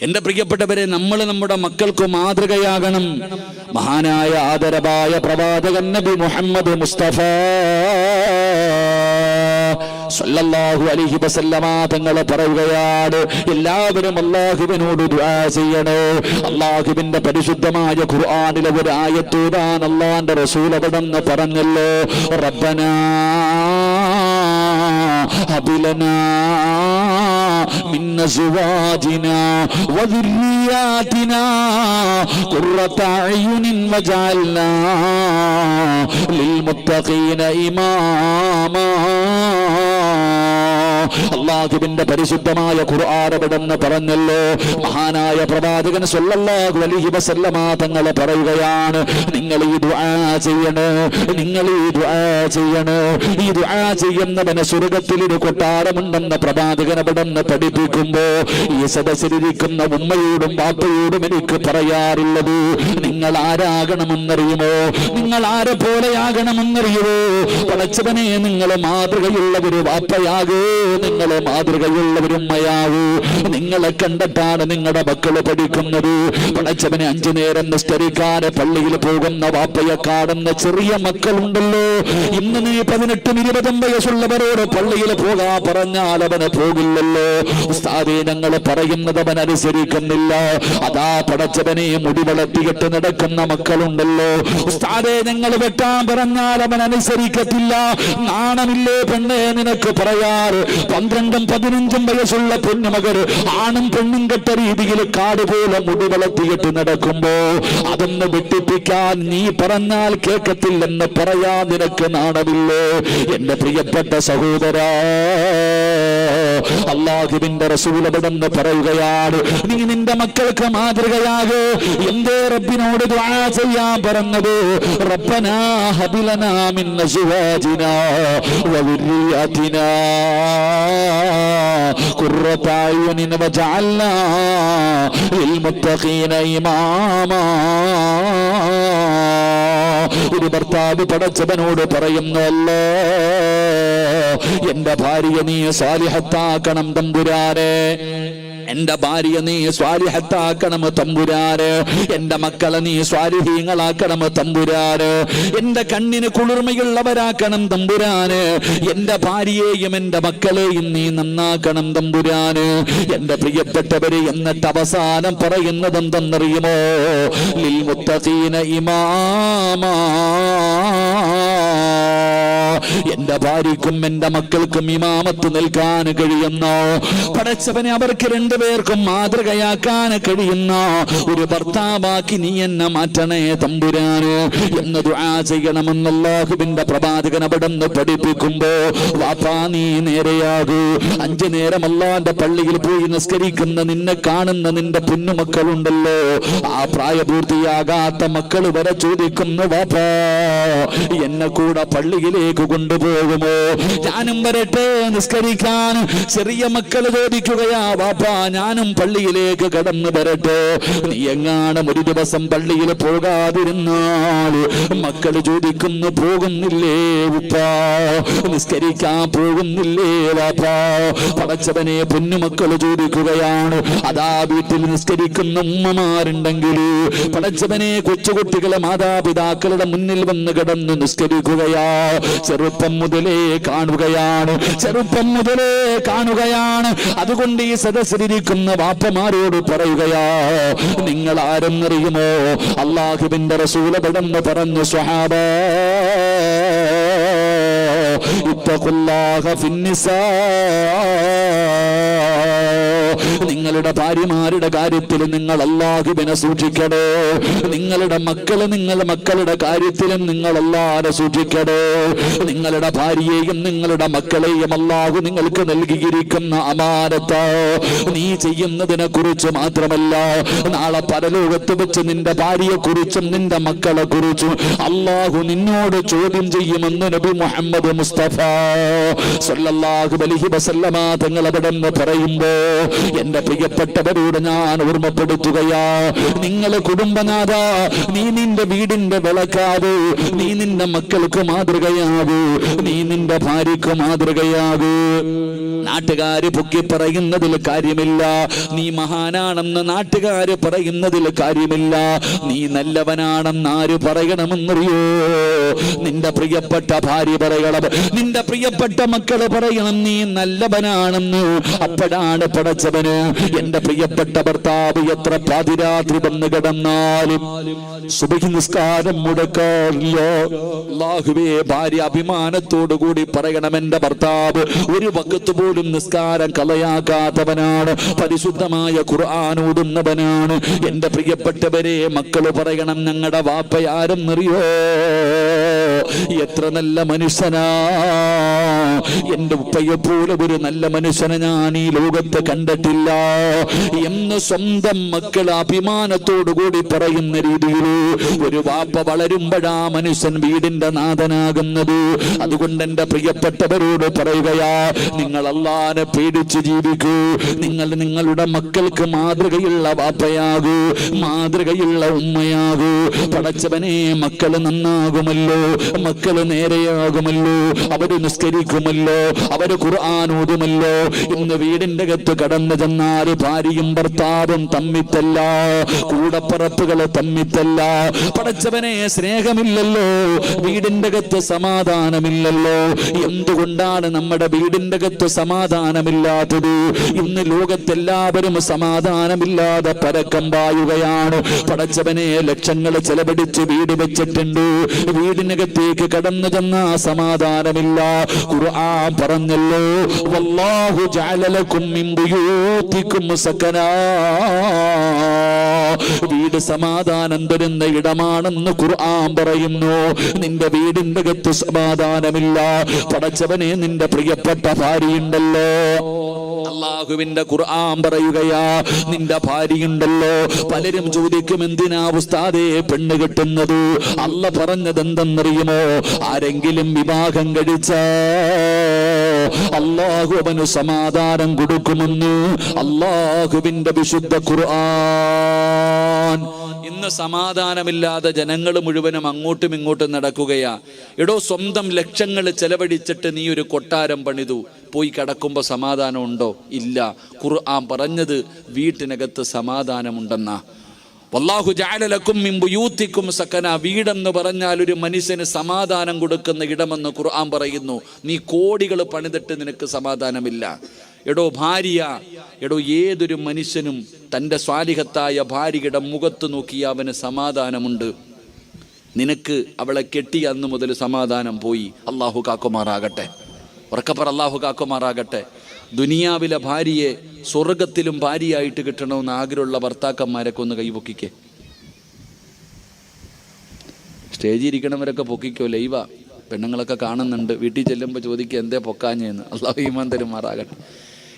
എന്റെ പ്രിയപ്പെട്ടവരെ, നമ്മൾ നമ്മുടെ മക്കൾക്ക് മാതൃകയാകണം. മഹാനായ ആദരവായ പ്രവാചകൻ നബി മുഹമ്മദ് മുസ്തഫ സല്ലല്ലാഹു അലൈഹി വസല്ലമ തങ്ങൾ പറയുകയാണ്, എല്ലാവരും അല്ലാഹുവിനോട് ദുആ ചെയ്യണേ. അല്ലാഹുവിന്റെ പരിശുദ്ധമായ ഖുർആനിലെ ഒരു ആയത്തോടാൻ അല്ലാഹുവിന്റെ റസൂൽ അവിടെന്ന് പറഞ്ഞല്ലോ, റബ്ബനാ ഹബിലനാ മിൻ അസ്വാജിനാ വദുർരിയാതിനാ ഖുർറത അയുനിൻ വജഅൽനാ ലിൽമുത്തഖീന ഇമാമാ. അല്ലാഹുവിന്റെ പരിശുദ്ധമായ ഖുർആൻ അവിടെന്ന് പറഞ്ഞല്ലോ, മഹാനായ പ്രവാചകൻ സല്ലല്ലാഹു അലൈഹി വസല്ലമ തങ്ങൾ പറയുകയാണ്, നിങ്ങൾ ഈ ദുആ ചെയ്യണേ, നിങ്ങൾ ഈ ദുആ ചെയ്യണേ. ഈ ദുആ ചെയ്യുന്നവന് സ്വർഗ്ഗത്തിൽ ഒരു കൊട്ടാരമുണ്ടെന്ന് പ്രവാചകൻ അവിടെന്ന് പഠിപ്പിക്കുമ്പോ ഈ സദസ്സിലിരിക്കുന്ന ഉമ്മയോടും ബാപ്പയോടും എനിക്ക് പറയാറുള്ളത്, നിങ്ങൾ ആരാകണമെന്നറിയുമോ? നിങ്ങൾ ആരെ പോലെയാകണമെന്നറിയുമോ? പടച്ചവനെ, നിങ്ങൾ മാതൃകയുള്ള ഒരു വാപ്പയാകൂ, നിങ്ങൾ മാതൃകയുള്ള ഒരു ഉമ്മയാകൂ. നിങ്ങളെ കണ്ടിട്ടാണ് നിങ്ങളുടെ മക്കള് പഠിക്കുന്നത്. പടച്ചവനെ, 5 നേരം നിസ്കരിക്കാതെ പള്ളിയിൽ പോകുന്ന വാപ്പയെ കാണുന്ന ചെറിയ മക്കളുണ്ടല്ലോ. ഇന്ന് നീ 18, 20 വയസ്സുള്ളവരോട് പള്ളിയിൽ പോകാൻ പറഞ്ഞാൽ അവന് പോകില്ലല്ലോ. ഉസ്താദേ, ഞങ്ങൾ പറയുന്നത് അവൻ അനുസരിക്കുന്നില്ല. അതാ പടച്ചവനെ, മുടി വളർത്തിയിട്ട് നടക്കുന്ന മക്കളുണ്ടല്ലോ. ഉസ്താദേ, ഞങ്ങൾ വെട്ടാൻ പറഞ്ഞാൽ അവൻ അനുസരിക്കത്തില്ല. നാണമില്ലേ പെണ്ണെ നിനക്ക് പറയാറ്? 12, 15 വയസ്സുള്ള പൊന്നുമകർ ആണും പെണ്ണും കെട്ട രീതിയിൽ കാട് പോലെ മുടി വളർത്തിയിട്ട് നടക്കുമ്പോ അതൊന്ന് വെട്ടിപ്പിക്കാൻ നീ പറഞ്ഞാൽ കേൾക്കത്തില്ലെന്ന് പറയാൻ നിനക്ക് നാണമില്ലേ? എന്റെ പ്രിയപ്പെട്ട സഹോദരാ, അല്ലാഹുവിന്റെ റസൂൽ അവിടെന്ന് പറയുകയാണ്, നീ നിന്റെ മക്കൾക്ക് മാതൃകയാകൂ. എന്തേ റബ്ബിനോട് ദുആ ചെയ്യാൻ പറഞ്ഞത്? റബ്ബനാ ഹബിലനാ മിൻ അസ്വാജിനാ വദുർരിയാതിനാ ഖുർറത അയുനിൻ വജഅൽനാ ലിൽമുത്തഖീന ഇമാമാ. ഒരു ഭർത്താവ് പടച്ചവനോട് പറയുന്നല്ലോ, എന്റെ ഭാര്യ നീ സാലിഹത്താക്കണം തമ്പുരാനെ, എന്റെ ഭാര്യ നീ സ്വാലിഹത്താക്കണം തമ്പുരാന്, എന്റെ മക്കളെ നീ സ്വാലിഹീങ്ങളാക്കണം തമ്പുരാന്, എന്റെ കണ്ണിന് കുളിർമയുള്ളവരാക്കണം തമ്പുരാന്, എന്റെ ഭാര്യയെയും എന്റെ മക്കളെയും നീ നന്നാക്കണം തമ്പുരാന്. എന്റെ പ്രിയപ്പെട്ടവര്, എന്നിട്ട് അവസാനം പറയുന്നത് എന്തെന്നറിയുമോ? ലിൽ മുത്തഖീന ഇമാമാ. എന്റെ ഭാര്യക്കും എന്റെ മക്കൾക്കും ഇമാമത്ത് നിൽക്കാൻ കഴിയുന്ന പടച്ചവനെ, അവർക്ക് 2 പേർക്കും മാതൃകയാക്കാൻ കഴിയുന്ന ഒരു ഭർത്താവാക്കി നീ എന്നെ മാറ്റണേ തമ്പുരാന് എന്ന് ദുആ ചെയ്യണമെന്ന് അല്ലാഹുവിന്റെ പ്രവാചകൻ അവിടെന്ന് പഠിപ്പിക്കുമ്പോ, വാപ്പാ നീ നേരെയാകൂ. 5 നേരം അല്ലാഹുവിന്റെ പള്ളിയിൽ പോയി നിസ്കരിക്കുന്ന നിന്നെ കാണുന്ന നിന്റെ പൊന്നുമക്കളുണ്ടല്ലോ, ആ പ്രായപൂർത്തിയാകാത്ത മക്കൾ വരെ ചോദിക്കുന്നു, വാപ്പാ എന്നെ കൂടെ പള്ളിയിലേക്ക് കൊണ്ടുപോകുമോ? ഞാനും വരട്ടെ നിസ്കരിക്കാൻ. ചെറിയ മക്കൾ ചോദിക്കുകയാ, വാപ്പാ ഞാനും പള്ളിയിലേക്ക് കടന്നു വരട്ടെ. നീ എങ്ങാനും ഒരു ദിവസം പള്ളിയിൽ പോകാതിരുന്നാൽ മക്കൾ ചോദിക്കുന്നു, പോകുന്നില്ലേ ഉപ്പാ? നിസ്കരിക്കാൻ പോകുന്നില്ലേ വാപ്പാ? പടച്ചവനെ, പൊന്നുമക്കൾ ചോദിക്കുകയാണ്. അതാ വീട്ടിൽ നിസ്കരിക്കുന്ന ഉമ്മമാരുണ്ടെങ്കിൽ പടച്ചവനെ, കൊച്ചുകുട്ടികളെ മാതാപിതാക്കളുടെ മുന്നിൽ വന്ന് കിടന്ന് നിസ്കരിക്കുകയാ. ചെറുപ്പം മുതലേ കാണുകയാണ്, ചെറുപ്പം മുതലേ കാണുകയാണ്. അതുകൊണ്ട് ഈ സദസ്സിലിരിക്കുന്ന വാപ്പമാരോട് പറയുകയാ, നിങ്ങൾ ആരെന്നറിയുമോ? അല്ലാഹുവിന്റെ റസൂൽ അവിടെന്ന് പറഞ്ഞു, സ്വഹാബാ ഇത്തഖുല്ലാഹ ഫിന്നിസാ. നിങ്ങളുടെ ഭാര്യമാരുടെ കാര്യത്തിൽ നിങ്ങൾ അല്ലാഹുവിനെ സൂക്ഷിക്കണേ. നിങ്ങളുടെ മക്കളുടെ കാര്യത്തിലും നിങ്ങൾ അല്ലാഹുവിനെ സൂക്ഷിക്കണേ. നിങ്ങളുടെ ഭാര്യയെയും നിങ്ങളുടെ മക്കളെയും അല്ലാഹു നിങ്ങൾക്ക് നൽകിയിരിക്കുന്ന അമാനത്ത് നീ ചെയ്യുന്നതിനെ കുറിച്ച് മാത്രമല്ല, നാളെ പരലോകത്ത് വെച്ച് നിന്റെ ഭാര്യയെ കുറിച്ചും നിന്റെ മക്കളെ കുറിച്ചും അല്ലാഹു നിന്നോട് ചോദ്യം ചെയ്യുമെന്ന് നബി മുഹമ്മദ് മുസ്തഫ സല്ലല്ലാഹു അലൈഹി വസല്ലമ തങ്ങൾ അവിടെ പറയുമ്പോ, എന്റെ പ്രിയപ്പെട്ടവരോട് ഞാൻ ഓർമ്മപ്പെടുത്തുകയാ, നിങ്ങൾ കുടുംബനാഥ, നീ നിന്റെ വീടിന്റെ വിളക്കാവൂ, നീ നിന്റെ മക്കൾക്ക് മാതൃകയാകൂ, നീ നിന്റെ ഭാര്യക്ക് മാതൃകയാകൂ. നാട്ടുകാര് പൊക്കി പറയുന്നതിൽ കാര്യമില്ല. നീ മഹാനാണെന്ന് നാട്ടുകാര് പറയുന്നതിൽ കാര്യമില്ല. നീ നല്ലവനാണെന്ന് ആര് പറയണമെന്നറിയോ? നിന്റെ പ്രിയപ്പെട്ട ഭാര്യ പറയണം, നിന്റെ പ്രിയപ്പെട്ട മക്കള് പറയണം നീ നല്ലവനാണെന്ന്. അപ്പോഴാണ് പടച്ചവന് എന്റെ പ്രിയപ്പെട്ട ഭർത്താവ് എത്ര പാതിരാത്രി വന്ന് കിടന്നാലും സുബഹി നിസ്കാരം മുടക്കാറില്ല. അല്ലാഹുവേ, ഭാര്യ അഭിമാനത്തോടു കൂടി പറയണം എന്റെ ഭർത്താവ് ഒരു വഖത്ത് പോലും നിസ്കാരം കളയാക്കാത്തവനാണ്, പരിശുദ്ധമായ ഖുർആൻ ഓതുന്നവനാണ്. എന്റെ പ്രിയപ്പെട്ടവരെ, മക്കള് പറയണം ഞങ്ങളുടെ വാപ്പയാരെന്നറിയോ? എത്ര നല്ല മനുഷ്യനാ, എന്റെ ഉപ്പയെ പോലെ ഒരു നല്ല മനുഷ്യനെ ഞാൻ ഈ ലോകത്ത് കണ്ടിട്ടില്ല എന്ന് സ്വന്തം മക്കൾ അഭിമാനത്തോടു കൂടി പറയുന്ന രീതിയിൽ ഒരു വാപ്പ വളരുമ്പോഴാ മനുഷ്യൻ വീടിന്റെ നാഥനാകുന്നത്. അതുകൊണ്ട് എന്റെ പ്രിയപ്പെട്ടവരോട് പറയുകയാ, നിങ്ങൾ അല്ലാഹുവിനെ പേടിച്ച് ജീവിക്കൂ. നിങ്ങൾ നിങ്ങളുടെ മക്കൾക്ക് മാതൃകയുള്ള വാപ്പയാകൂ, മാതൃകയുള്ള ഉമ്മയാകൂ. പടച്ചവനെ, മക്കള് നന്നാകുമല്ലോ, മക്കള് നേരെയാകുമല്ലോ, അവര് നിസ്കരിക്കുമല്ലോ, അവര് ഖുർആൻ ഓതുമല്ലോ. ഇന്ന് വീടിന്റെ അകത്ത് കടന്നു ചെന്നാൽ ഭാര്യയും ഭർത്താവും തമ്മിത്തല്ല, കൂടപ്പറപ്പുകള് തമ്മിത്തല്ല. പടച്ചവനെ, സ്നേഹമില്ലല്ലോ, വീടിന്റെ അകത്ത് സമാധാനമില്ലല്ലോ. എന്തുകൊണ്ടാണ് നമ്മുടെ വീടിന്റെ അകത്ത് സമാധാനമില്ലാത്തത്? ഇന്ന് ലോകത്തെല്ലാവരും സമാധാനമില്ലാതെ പരക്കം പായുകയാണ്. പടച്ചവനെ, ലക്ഷങ്ങൾ ചെലവഴിച്ച് വീട് വെച്ചിട്ടുണ്ട്, വീടിനകത്തേക്ക് കടന്നു ചെന്ന സമാധാനമില്ല. ഖുർആൻ പറഞ്ഞല്ലോ, വല്ലാഹു ജഅല ലക്കും മിൻ ബുയൂതികും സകനാ. വീട് സമാധാനം തരുന്ന ഇടമാണെന്ന് ഖുർആൻ പറയുന്നു. നിന്റെ വീടിന്റെ അകത്ത് സമാധാനമില്ല. പടച്ചവനെ, നിന്റെ പ്രിയപ്പെട്ട ഭാര്യയുണ്ടല്ലോ, അല്ലാഹുവിന്റെ ഖുർആൻ പറയുകയാ, നിന്റെ ഭാര്യയുണ്ടല്ലോ. പലരും ചോദിക്കും, എന്തിനാ ഉസ്താദേ പെണ്ണ് കെട്ടുന്നത്? അല്ല പറഞ്ഞത് എന്തെന്നറിയുമോ? ആരെങ്കിലും വിവാഹം കഴിച്ച അല്ലാഹു അവന് സമാധാനം കൊടുക്കുമെന്ന് അല്ലാഹുവിന്റെ വിശുദ്ധ ഖുർആൻ. ഇന്ന് സമാധാനമില്ലാതെ ജനങ്ങൾ മുഴുവനും അങ്ങോട്ടും ഇങ്ങോട്ടും നടക്കുകയാ. എടോ, സ്വന്തം ലക്ഷങ്ങൾ ചെലവഴിച്ചിട്ട് നീ ഒരു കൊട്ടാരം പണിതു, പോയി കിടക്കുമ്പോൾ സമാധാനം ഉണ്ടോ? ഇല്ല. ഖുർആൻ പറഞ്ഞത് വീട്ടിനകത്ത് സമാധാനമുണ്ടെന്നാ. വല്ലാഹു ജഅല ലക്കും മിൻ ബുയൂതികും സകന. വീടെന്ന് പറഞ്ഞാൽ ഒരു മനുഷ്യന് സമാധാനം കൊടുക്കുന്ന ഇടമെന്ന് ഖുർആൻ പറയുന്നു. നീ കോടികൾ പണിതിട്ട് നിനക്ക് സമാധാനമില്ല. എടോ ഭാര്യ, എടോ ഏതൊരു മനുഷ്യനും തൻ്റെ സ്വാലിഹത്തായ ഭാര്യയുടെ മുഖത്ത് നോക്കിയ അവന് സമാധാനമുണ്ട്. നിനക്ക് അവളെ കെട്ടിയ അന്ന് മുതൽ സമാധാനം പോയി. അല്ലാഹു കാക്കുമാറാകട്ടെ, ഉറക്കപ്പറ അല്ലാഹു കാക്കുമാറാകട്ടെ. ദുനിയാവിലെ ഭാര്യയെ സ്വർഗത്തിലും ഭാര്യയായിട്ട് കിട്ടണമെന്ന് ആഗ്രഹമുള്ള ഭർത്താക്കന്മാരൊക്കെ ഒന്ന് കൈപൊക്കിക്കേ. സ്റ്റേജിൽ ഇരിക്കണവരൊക്കെ പൊക്കിക്കോ, ലൈവാ പെണ്ണുങ്ങളൊക്കെ കാണുന്നുണ്ട്. വീട്ടിൽ ചെല്ലുമ്പോൾ ചോദിക്കുക എന്തേ പൊക്കാഞ്ഞെന്ന്. അല്ലാഹു ഈമാൻ തരുമാറാകട്ടെ.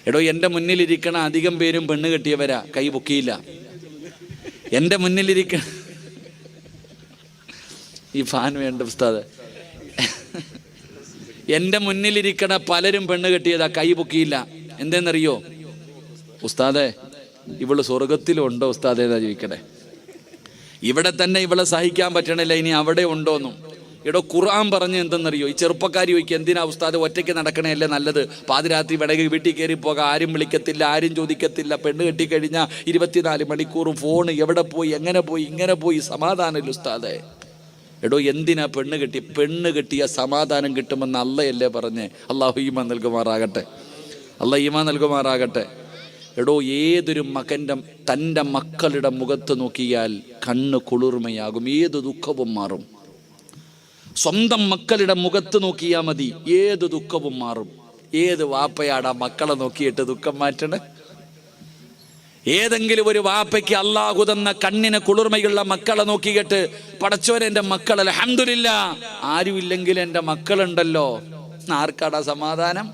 എടോ, എൻ്റെ മുന്നിലിരിക്കണ അധികം പേരും പെണ്ണ് കെട്ടിയവരാ, കൈ പൊക്കിയില്ല. എൻ്റെ മുന്നിലിരിക്കണ ഈ ഫാൻ വേണ്ട ഉസ്താദ്, എൻ്റെ മുന്നിലിരിക്കണ പലരും പെണ്ണ് കെട്ടിയതാ, കൈ പൊക്കിയില്ല. എന്തെന്നറിയോ? ഉസ്താദെ, ഇവള് സ്വർഗത്തിലുണ്ടോ ഉസ്താദേ എന്നാ ചോദിക്കണേ. ഇവിടെ തന്നെ ഇവളെ സഹിക്കാൻ പറ്റണില്ല, ഇനി അവിടെ ഉണ്ടോന്നും. എടോ, ഖുർആൻ പറഞ്ഞ് എന്തെന്നറിയോ? ഈ ചെറുപ്പക്കാരി ചോദിക്കുക, എന്തിനാ ഉസ്താദ് ഒറ്റയ്ക്ക് നടക്കണേയല്ലേ നല്ലത്? പാതിരാത്രി വേണമെങ്കിൽ വീട്ടിൽ കയറി പോകാം, ആരും വിളിക്കത്തില്ല, ആരും ചോദിക്കത്തില്ല. പെണ്ണ് കെട്ടിക്കഴിഞ്ഞാൽ 24 മണിക്കൂറും ഫോണ്, എവിടെ പോയി, എങ്ങനെ പോയി, ഇങ്ങനെ പോയി, സമാധാനമില്ല ഉസ്താദേ. എടോ, എന്തിനാ പെണ്ണ് കെട്ടി? പെണ്ണ് കെട്ടിയ സമാധാനം കിട്ടുമെന്ന് അള്ളയല്ലേ പറഞ്ഞേ? അള്ളാഹു ഈമാൻ നൽകുമാറാകട്ടെ, അള്ളാഹ് ഈമാൻ നൽകുമാറാകട്ടെ. എടോ, ഏതൊരു തൻ്റെ മക്കളുടെ മുഖത്ത് നോക്കിയാൽ കണ്ണ് കുളിർമയാകും, ഏത് ദുഃഖവും മാറും. സ്വന്തം മക്കളുടെ മുഖത്ത് നോക്കിയാൽ മതി, ഏത് ദുഃഖവും മാറും. ഏത് വാപ്പയാടാ മക്കളെ നോക്കിയിട്ട് ദുഃഖം മാറ്റണേ? ഏതെങ്കിലും ഒരു വാപ്പയ്ക്ക് അല്ലാഹു തന്ന കണ്ണിന് കുളിർമയുള്ള മക്കളെ നോക്കിയിട്ട് പടച്ചോനെ എൻ്റെ മക്കൾ അൽഹംദുലില്ലാ, ആരുമില്ലെങ്കിൽ എൻ്റെ മക്കളുണ്ടല്ലോ, ആർക്കാടാ സമാധാനം?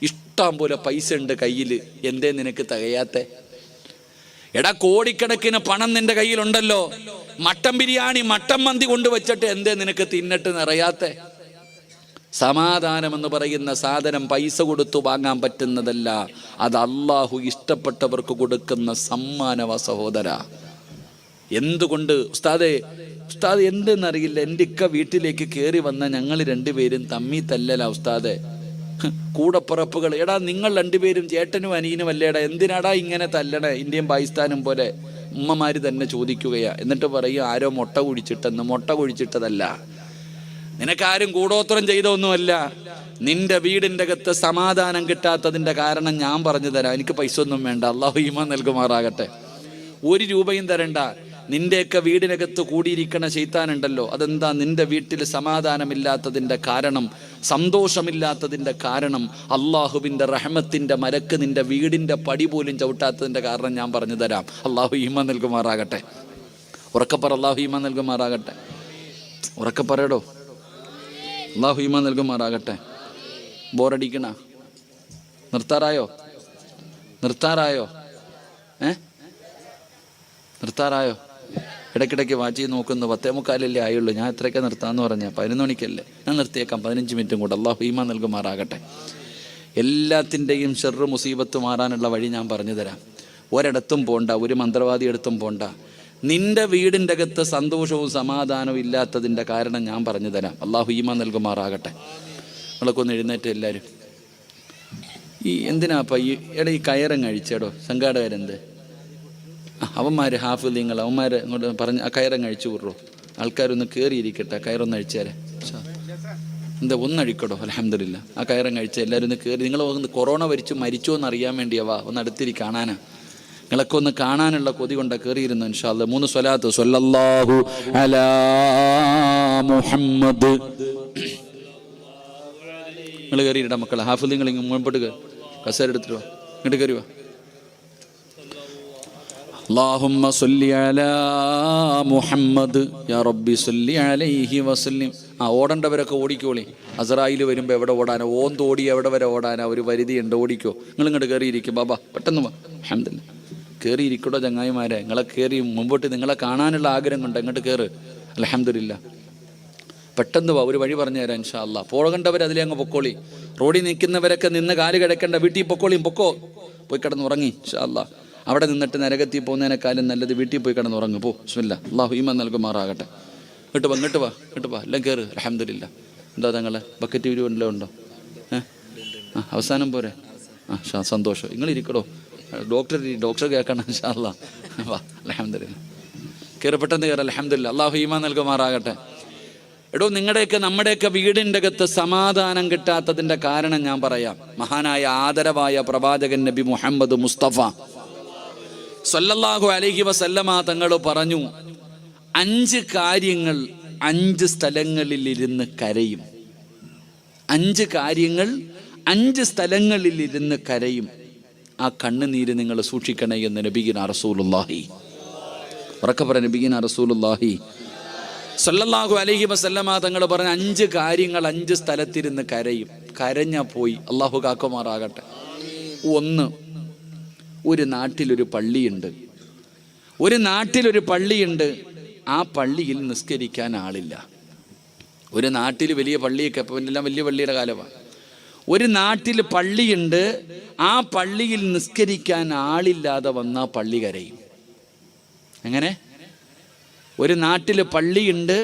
ഇഷ്ടം പോലെ പൈസ ഉണ്ട് കയ്യിൽ, എന്തേ നിനക്ക് തികയാത്തെ? എടാ, കോടിക്കണക്കിന് പണം നിന്റെ കയ്യിലുണ്ടല്ലോ, മട്ടൻ ബിരിയാണി മട്ടൻ മന്തി കൊണ്ടുവച്ചിട്ട് എന്തേ നിനക്ക് തിന്നിട്ട് നിറയാത്തെ? സമാധാനം എന്ന് പറയുന്ന സാധനം പൈസ കൊടുത്തു വാങ്ങാൻ പറ്റുന്നതല്ല, അത് അല്ലാഹു ഇഷ്ടപ്പെട്ടവർക്ക് കൊടുക്കുന്ന സമ്മാനവ സഹോദര. എന്തുകൊണ്ട് ഉസ്താദ് എന്തെന്നറിയില്ല, എൻ്റെ ഇക്ക വീട്ടിലേക്ക് കയറി വന്ന ഞങ്ങൾ രണ്ടുപേരും തമ്മി തല്ലല ഉസ്താദെ. കൂടപ്പിറപ്പുകൾ, എടാ നിങ്ങൾ രണ്ടുപേരും ചേട്ടനും അനിയനും അല്ലേടാ, എന്തിനാടാ ഇങ്ങനെ തല്ലണേ? ഇന്ത്യയും പാകിസ്ഥാനും പോലെ ഉമ്മമാര് തന്നെ ചോദിക്കുകയാ. എന്നിട്ട് പറയും ആരോ മുട്ട കുഴിച്ചിട്ടെന്ന്. മുട്ട കുഴിച്ചിട്ടതല്ല, നിനക്കാരും കൂടോത്രം ചെയ്തൊന്നുമല്ല. നിന്റെ വീടിൻ്റെ അകത്ത് സമാധാനം കിട്ടാത്തതിൻ്റെ കാരണം ഞാൻ പറഞ്ഞു തരാം. എനിക്ക് പൈസ ഒന്നും വേണ്ട, അള്ളാഹു ഈമാൻ നൽകുമാറാകട്ടെ. 1 രൂപയും തരണ്ട. നിന്റെയൊക്കെ വീടിനകത്ത് കൂടിയിരിക്കണ ശൈത്താനുണ്ടല്ലോ, അതെന്താ? നിന്റെ വീട്ടിൽ സമാധാനമില്ലാത്തതിൻ്റെ കാരണം, സന്തോഷമില്ലാത്തതിൻ്റെ കാരണം, അള്ളാഹുവിൻ്റെ റഹ്മത്തിൻ്റെ മലക്ക് നിന്റെ വീടിൻ്റെ പടി പോലും ചവിട്ടാത്തതിൻ്റെ കാരണം ഞാൻ പറഞ്ഞു തരാം. അള്ളാഹു ഈമാൻ നൽകുമാറാകട്ടെ. ഉറക്കപ്പറ, അള്ളാഹു ഈമാൻ നൽകുമാറാകട്ടെ. ഉറക്കപ്പറയടോ, അള്ളാഹു ഈമാൻ നൽകുമാറാകട്ടെ. ബോറടിക്കണ? നിർത്താറായോ? നിർത്താറായോ? ഇടയ്ക്കിടയ്ക്ക് വാച്ച് ചെയ്ത് നോക്കുന്നു. 10:45 ആയുള്ളൂ. ഞാൻ എത്രയൊക്കെ നിർത്താമെന്ന് പറഞ്ഞാൽ 11 മണിക്കല്ലേ. ഞാൻ നിർത്തിയേക്കാം 15 മിനിറ്റും കൂടെ. അള്ളാഹു ഈമാൻ നൽകുമാറാകട്ടെ. എല്ലാത്തിൻ്റെയും ഷർറ് മുസീബത്ത് മാറാനുള്ള വഴി ഞാൻ പറഞ്ഞു തരാം. ഒരിടത്തും പോണ്ട, ഒരു മന്ത്രവാദി അടുത്തും പോണ്ട. നിന്റെ വീടിൻ്റെ അകത്ത് സന്തോഷവും സമാധാനവും ഇല്ലാത്തതിൻ്റെ കാരണം ഞാൻ പറഞ്ഞു തരാം. അള്ളാഹു ഈമാൻ നൽകുമാറാകട്ടെ. നിങ്ങളൊക്കെ ഒന്ന് എഴുന്നേറ്റ് എല്ലാവരും. ഈ എന്തിനാപ്പ ഈ കയറങ്ങ് അഴിച്ചേടോ സംഘാടകരെന്ത്? അവന്മാര് ഹാഫിലിങ്ങൾ അവന്മാര് ഇങ്ങോട്ട് പറഞ്ഞ് ആ കയറങ്ങ് അഴിച്ചു വിടുറോ. ആൾക്കാരൊന്ന് കയറിയിരിക്കട്ടെ, കയറൊന്ന് അഴിച്ചേരെ. എന്താ ഒന്നഴിക്കടോ? അൽഹംദുലില്ലാ. ആ കയറങ്ങ് അഴിച്ച എല്ലാവരും ഒന്ന് കയറി. നിങ്ങൾ കൊറോണ മരിച്ചോ എന്ന് അറിയാൻ വേണ്ടിയവാ, ഒന്ന് അടുത്തിരി കാണാനാ. നിങ്ങളൊക്കെ ഒന്ന് കാണാനുള്ള കൊതി കൊണ്ട കയറിയിരുന്നു. ഇൻഷാ അല്ലാഹ് 3 സ്വലാത്ത്. സ്വല്ലല്ലാഹു അലാ മുഹമ്മദ്. നിങ്ങൾ കയറിയിട്ടാ മക്കളെ. ഹാഫിലിങ്ങൾ ഇങ്ങ് മുമ്പോട്ട് കസേര എടുത്തിട്ട് വാ, ഇങ്ങോട്ട് കയറി വാ. اللهم صل على محمد يا ربي صل عليه وسلم. ഓടേണ്ടവരൊക്കെ ഓടിക്കോളി. അസ്രായിൽ വരുമ്പോൾ എവിടെ ഓടാനോ, ഓടി എവിടെ വരെ ഓടാനോ ഒരു പരിധിയുണ്ട്. ഓടിക്കോ. നിങ്ങൾ ഇങ്ങോട്ട് കയറിയിരിക്കും ബാബാ, പെട്ടെന്ന് വാ. അൽഹംദുലില്ലാ. കയറിയിരിക്കടോ ചങ്ങായിമാരെ. നിങ്ങളെ കയറി മുമ്പോട്ട് നിങ്ങളെ കാണാനുള്ള ആഗ്രഹം കൊണ്ട് ഇങ്ങോട്ട് കയറ്. അൽഹംദുലില്ലാ. പെട്ടെന്ന് വാ, ഒരു വഴി പറഞ്ഞു തരാം ഇൻഷാ അല്ലാഹ്. പോകേണ്ടവർ അതിലേ അങ്ങ് പൊക്കോളി. റോഡിൽ നിൽക്കുന്നവരൊക്കെ നിന്ന് കാല് കിടക്കേണ്ട വീട്ടിൽ പൊക്കോളിയും. പൊക്കോ, പോയി കിടന്ന് ഉറങ്ങി ഇൻഷാ അല്ലാഹ്. അവിടെ നിന്നിട്ട് നരകത്തിൽ പോകുന്നതിനേക്കാളും നല്ലത് വീട്ടിൽ പോയി കിടന്ന് ഉറങ്ങും. പോ. ബിസ്മില്ലാ. അല്ലാഹു ഈമാൻ നൽകുമാറാകട്ടെ. ഇങ്ങോട്ട് വാ. എല്ലാം കയറ്. അൽഹംദുലില്ലാ. എന്താ തങ്ങളെ ബക്കറ്റ് വല്ലതും ഉണ്ടോ? അവസാനം പോരെ? സന്തോഷം. നിങ്ങളിരിക്കടോ. ഡോക്ടർ കേൾക്കണം ഇൻഷാ അല്ലാഹ്. വാ. അൽഹംദുലില്ലാ. കയറി, പെട്ടെന്ന് കയറി. അൽഹംദുലില്ലാ. അല്ലാഹു ഈമാൻ നൽകുമാറാകട്ടെ. എടോ, നമ്മുടെയൊക്കെ വീടിൻ്റെ അകത്ത് സമാധാനം കിട്ടാത്തതിൻ്റെ കാരണം ഞാൻ പറയാം. മഹാനായ ആദരവായ പ്രവാചകൻ നബി മുഹമ്മദ് മുസ്തഫ സല്ലല്ലാഹു അലൈഹി വസല്ലമ തങ്ങൾ പറഞ്ഞു, 5 കാര്യങ്ങൾ 5 സ്ഥലങ്ങളിൽ ഇരുന്ന് കരയും. 5 കാര്യങ്ങൾ 5 സ്ഥലങ്ങളിൽ ഇരുന്ന് കരയും. ആ കണ്ണുനീര് നിങ്ങൾ സൂക്ഷിക്കണേ എന്ന് നബിഗിന റസൂലുള്ളാഹി. ഉറക്കപ്പറ, നബിഗിന റസൂലുള്ളാഹി സല്ലല്ലാഹു അലൈഹി വസല്ലമ തങ്ങൾ പറഞ്ഞ 5 കാര്യങ്ങൾ 5 സ്ഥലത്തിരുന്ന് കരയും. കരഞ്ഞാ പോയി. അള്ളാഹു കാക്കുമാറാകട്ടെ. 1, ഒരു നാട്ടിലൊരു പള്ളിയുണ്ട്. ആ പള്ളിയിൽ നിസ്കരിക്കാൻ ആളില്ല. ഒരു നാട്ടിൽ വലിയ പള്ളിയൊക്കെ, ഇപ്പം എല്ലാം വലിയ പള്ളിയുടെ കാലമാണ്. ഒരു നാട്ടിൽ പള്ളിയുണ്ട്. ആ പള്ളിയിൽ നിസ്കരിക്കാൻ ആളില്ലാതെ വന്നാൽ പള്ളി കരയും. എങ്ങനെ? ഒരു നാട്ടിൽ പള്ളിയുണ്ട്.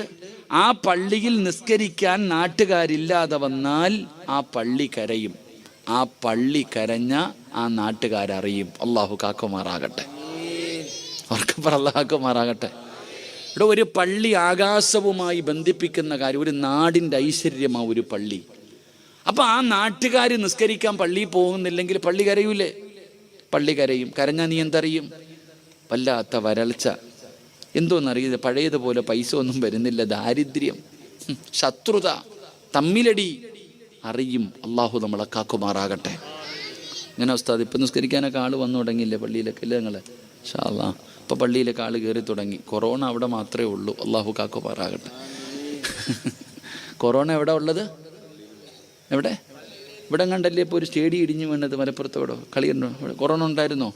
ആ പള്ളിയിൽ നിസ്കരിക്കാൻ നാട്ടുകാരില്ലാതെ വന്നാൽ ആ പള്ളി കരയും. ആ പള്ളി കരഞ്ഞ ആ നാട്ടുകാരറിയും. അള്ളാഹു കാക്കുമാറാകട്ടെ. അള്ളാഹുമാറാകട്ടെ. ഇവിടെ ഒരു പള്ളി ആകാശവുമായി ബന്ധിപ്പിക്കുന്ന കാര്യം. ഒരു നാടിൻ്റെ ഐശ്വര്യമാണ് ഒരു പള്ളി. അപ്പം ആ നാട്ടുകാർ നിസ്കരിക്കാൻ പള്ളിയിൽ പോകുന്നില്ലെങ്കിൽ പള്ളി കരയൂലേ? പള്ളി കരയും. കരഞ്ഞാൽ നീ എന്തറിയും? വല്ലാത്ത വരൾച്ച, എന്തോന്നറിയില്ല. പഴയതുപോലെ പൈസ ഒന്നും വരുന്നില്ല. ദാരിദ്ര്യം, ശത്രുത, തമ്മിലടി അറിയും. അള്ളാഹു നമ്മളെ കാക്കുമാറാകട്ടെ. ഇങ്ങനെ ഉസ്താദ് ഇപ്പം നിസ്കരിക്കാനൊക്കെ ആൾ വന്നു തുടങ്ങിയില്ലേ പള്ളിയിലൊക്കെ അല്ലേ നിങ്ങൾ? ഇൻഷാ അല്ലാഹ് ഇപ്പോൾ പള്ളിയിലൊക്കെ ആൾ കയറി തുടങ്ങി. കൊറോണ അവിടെ മാത്രമേ ഉള്ളൂ. അള്ളാഹു കാക്കുമാറാകട്ടെ. കൊറോണ എവിടെ ഉള്ളത്? എവിടെ? ഇവിടെ കണ്ടല്ലേ ഇപ്പോൾ ഒരു സ്റ്റേഡിയം ഇടിഞ്ഞു വീണത് മലപ്പുറത്തോടോ? കളിയുണ്ടോ? കൊറോണ ഉണ്ടായിരുന്നോ?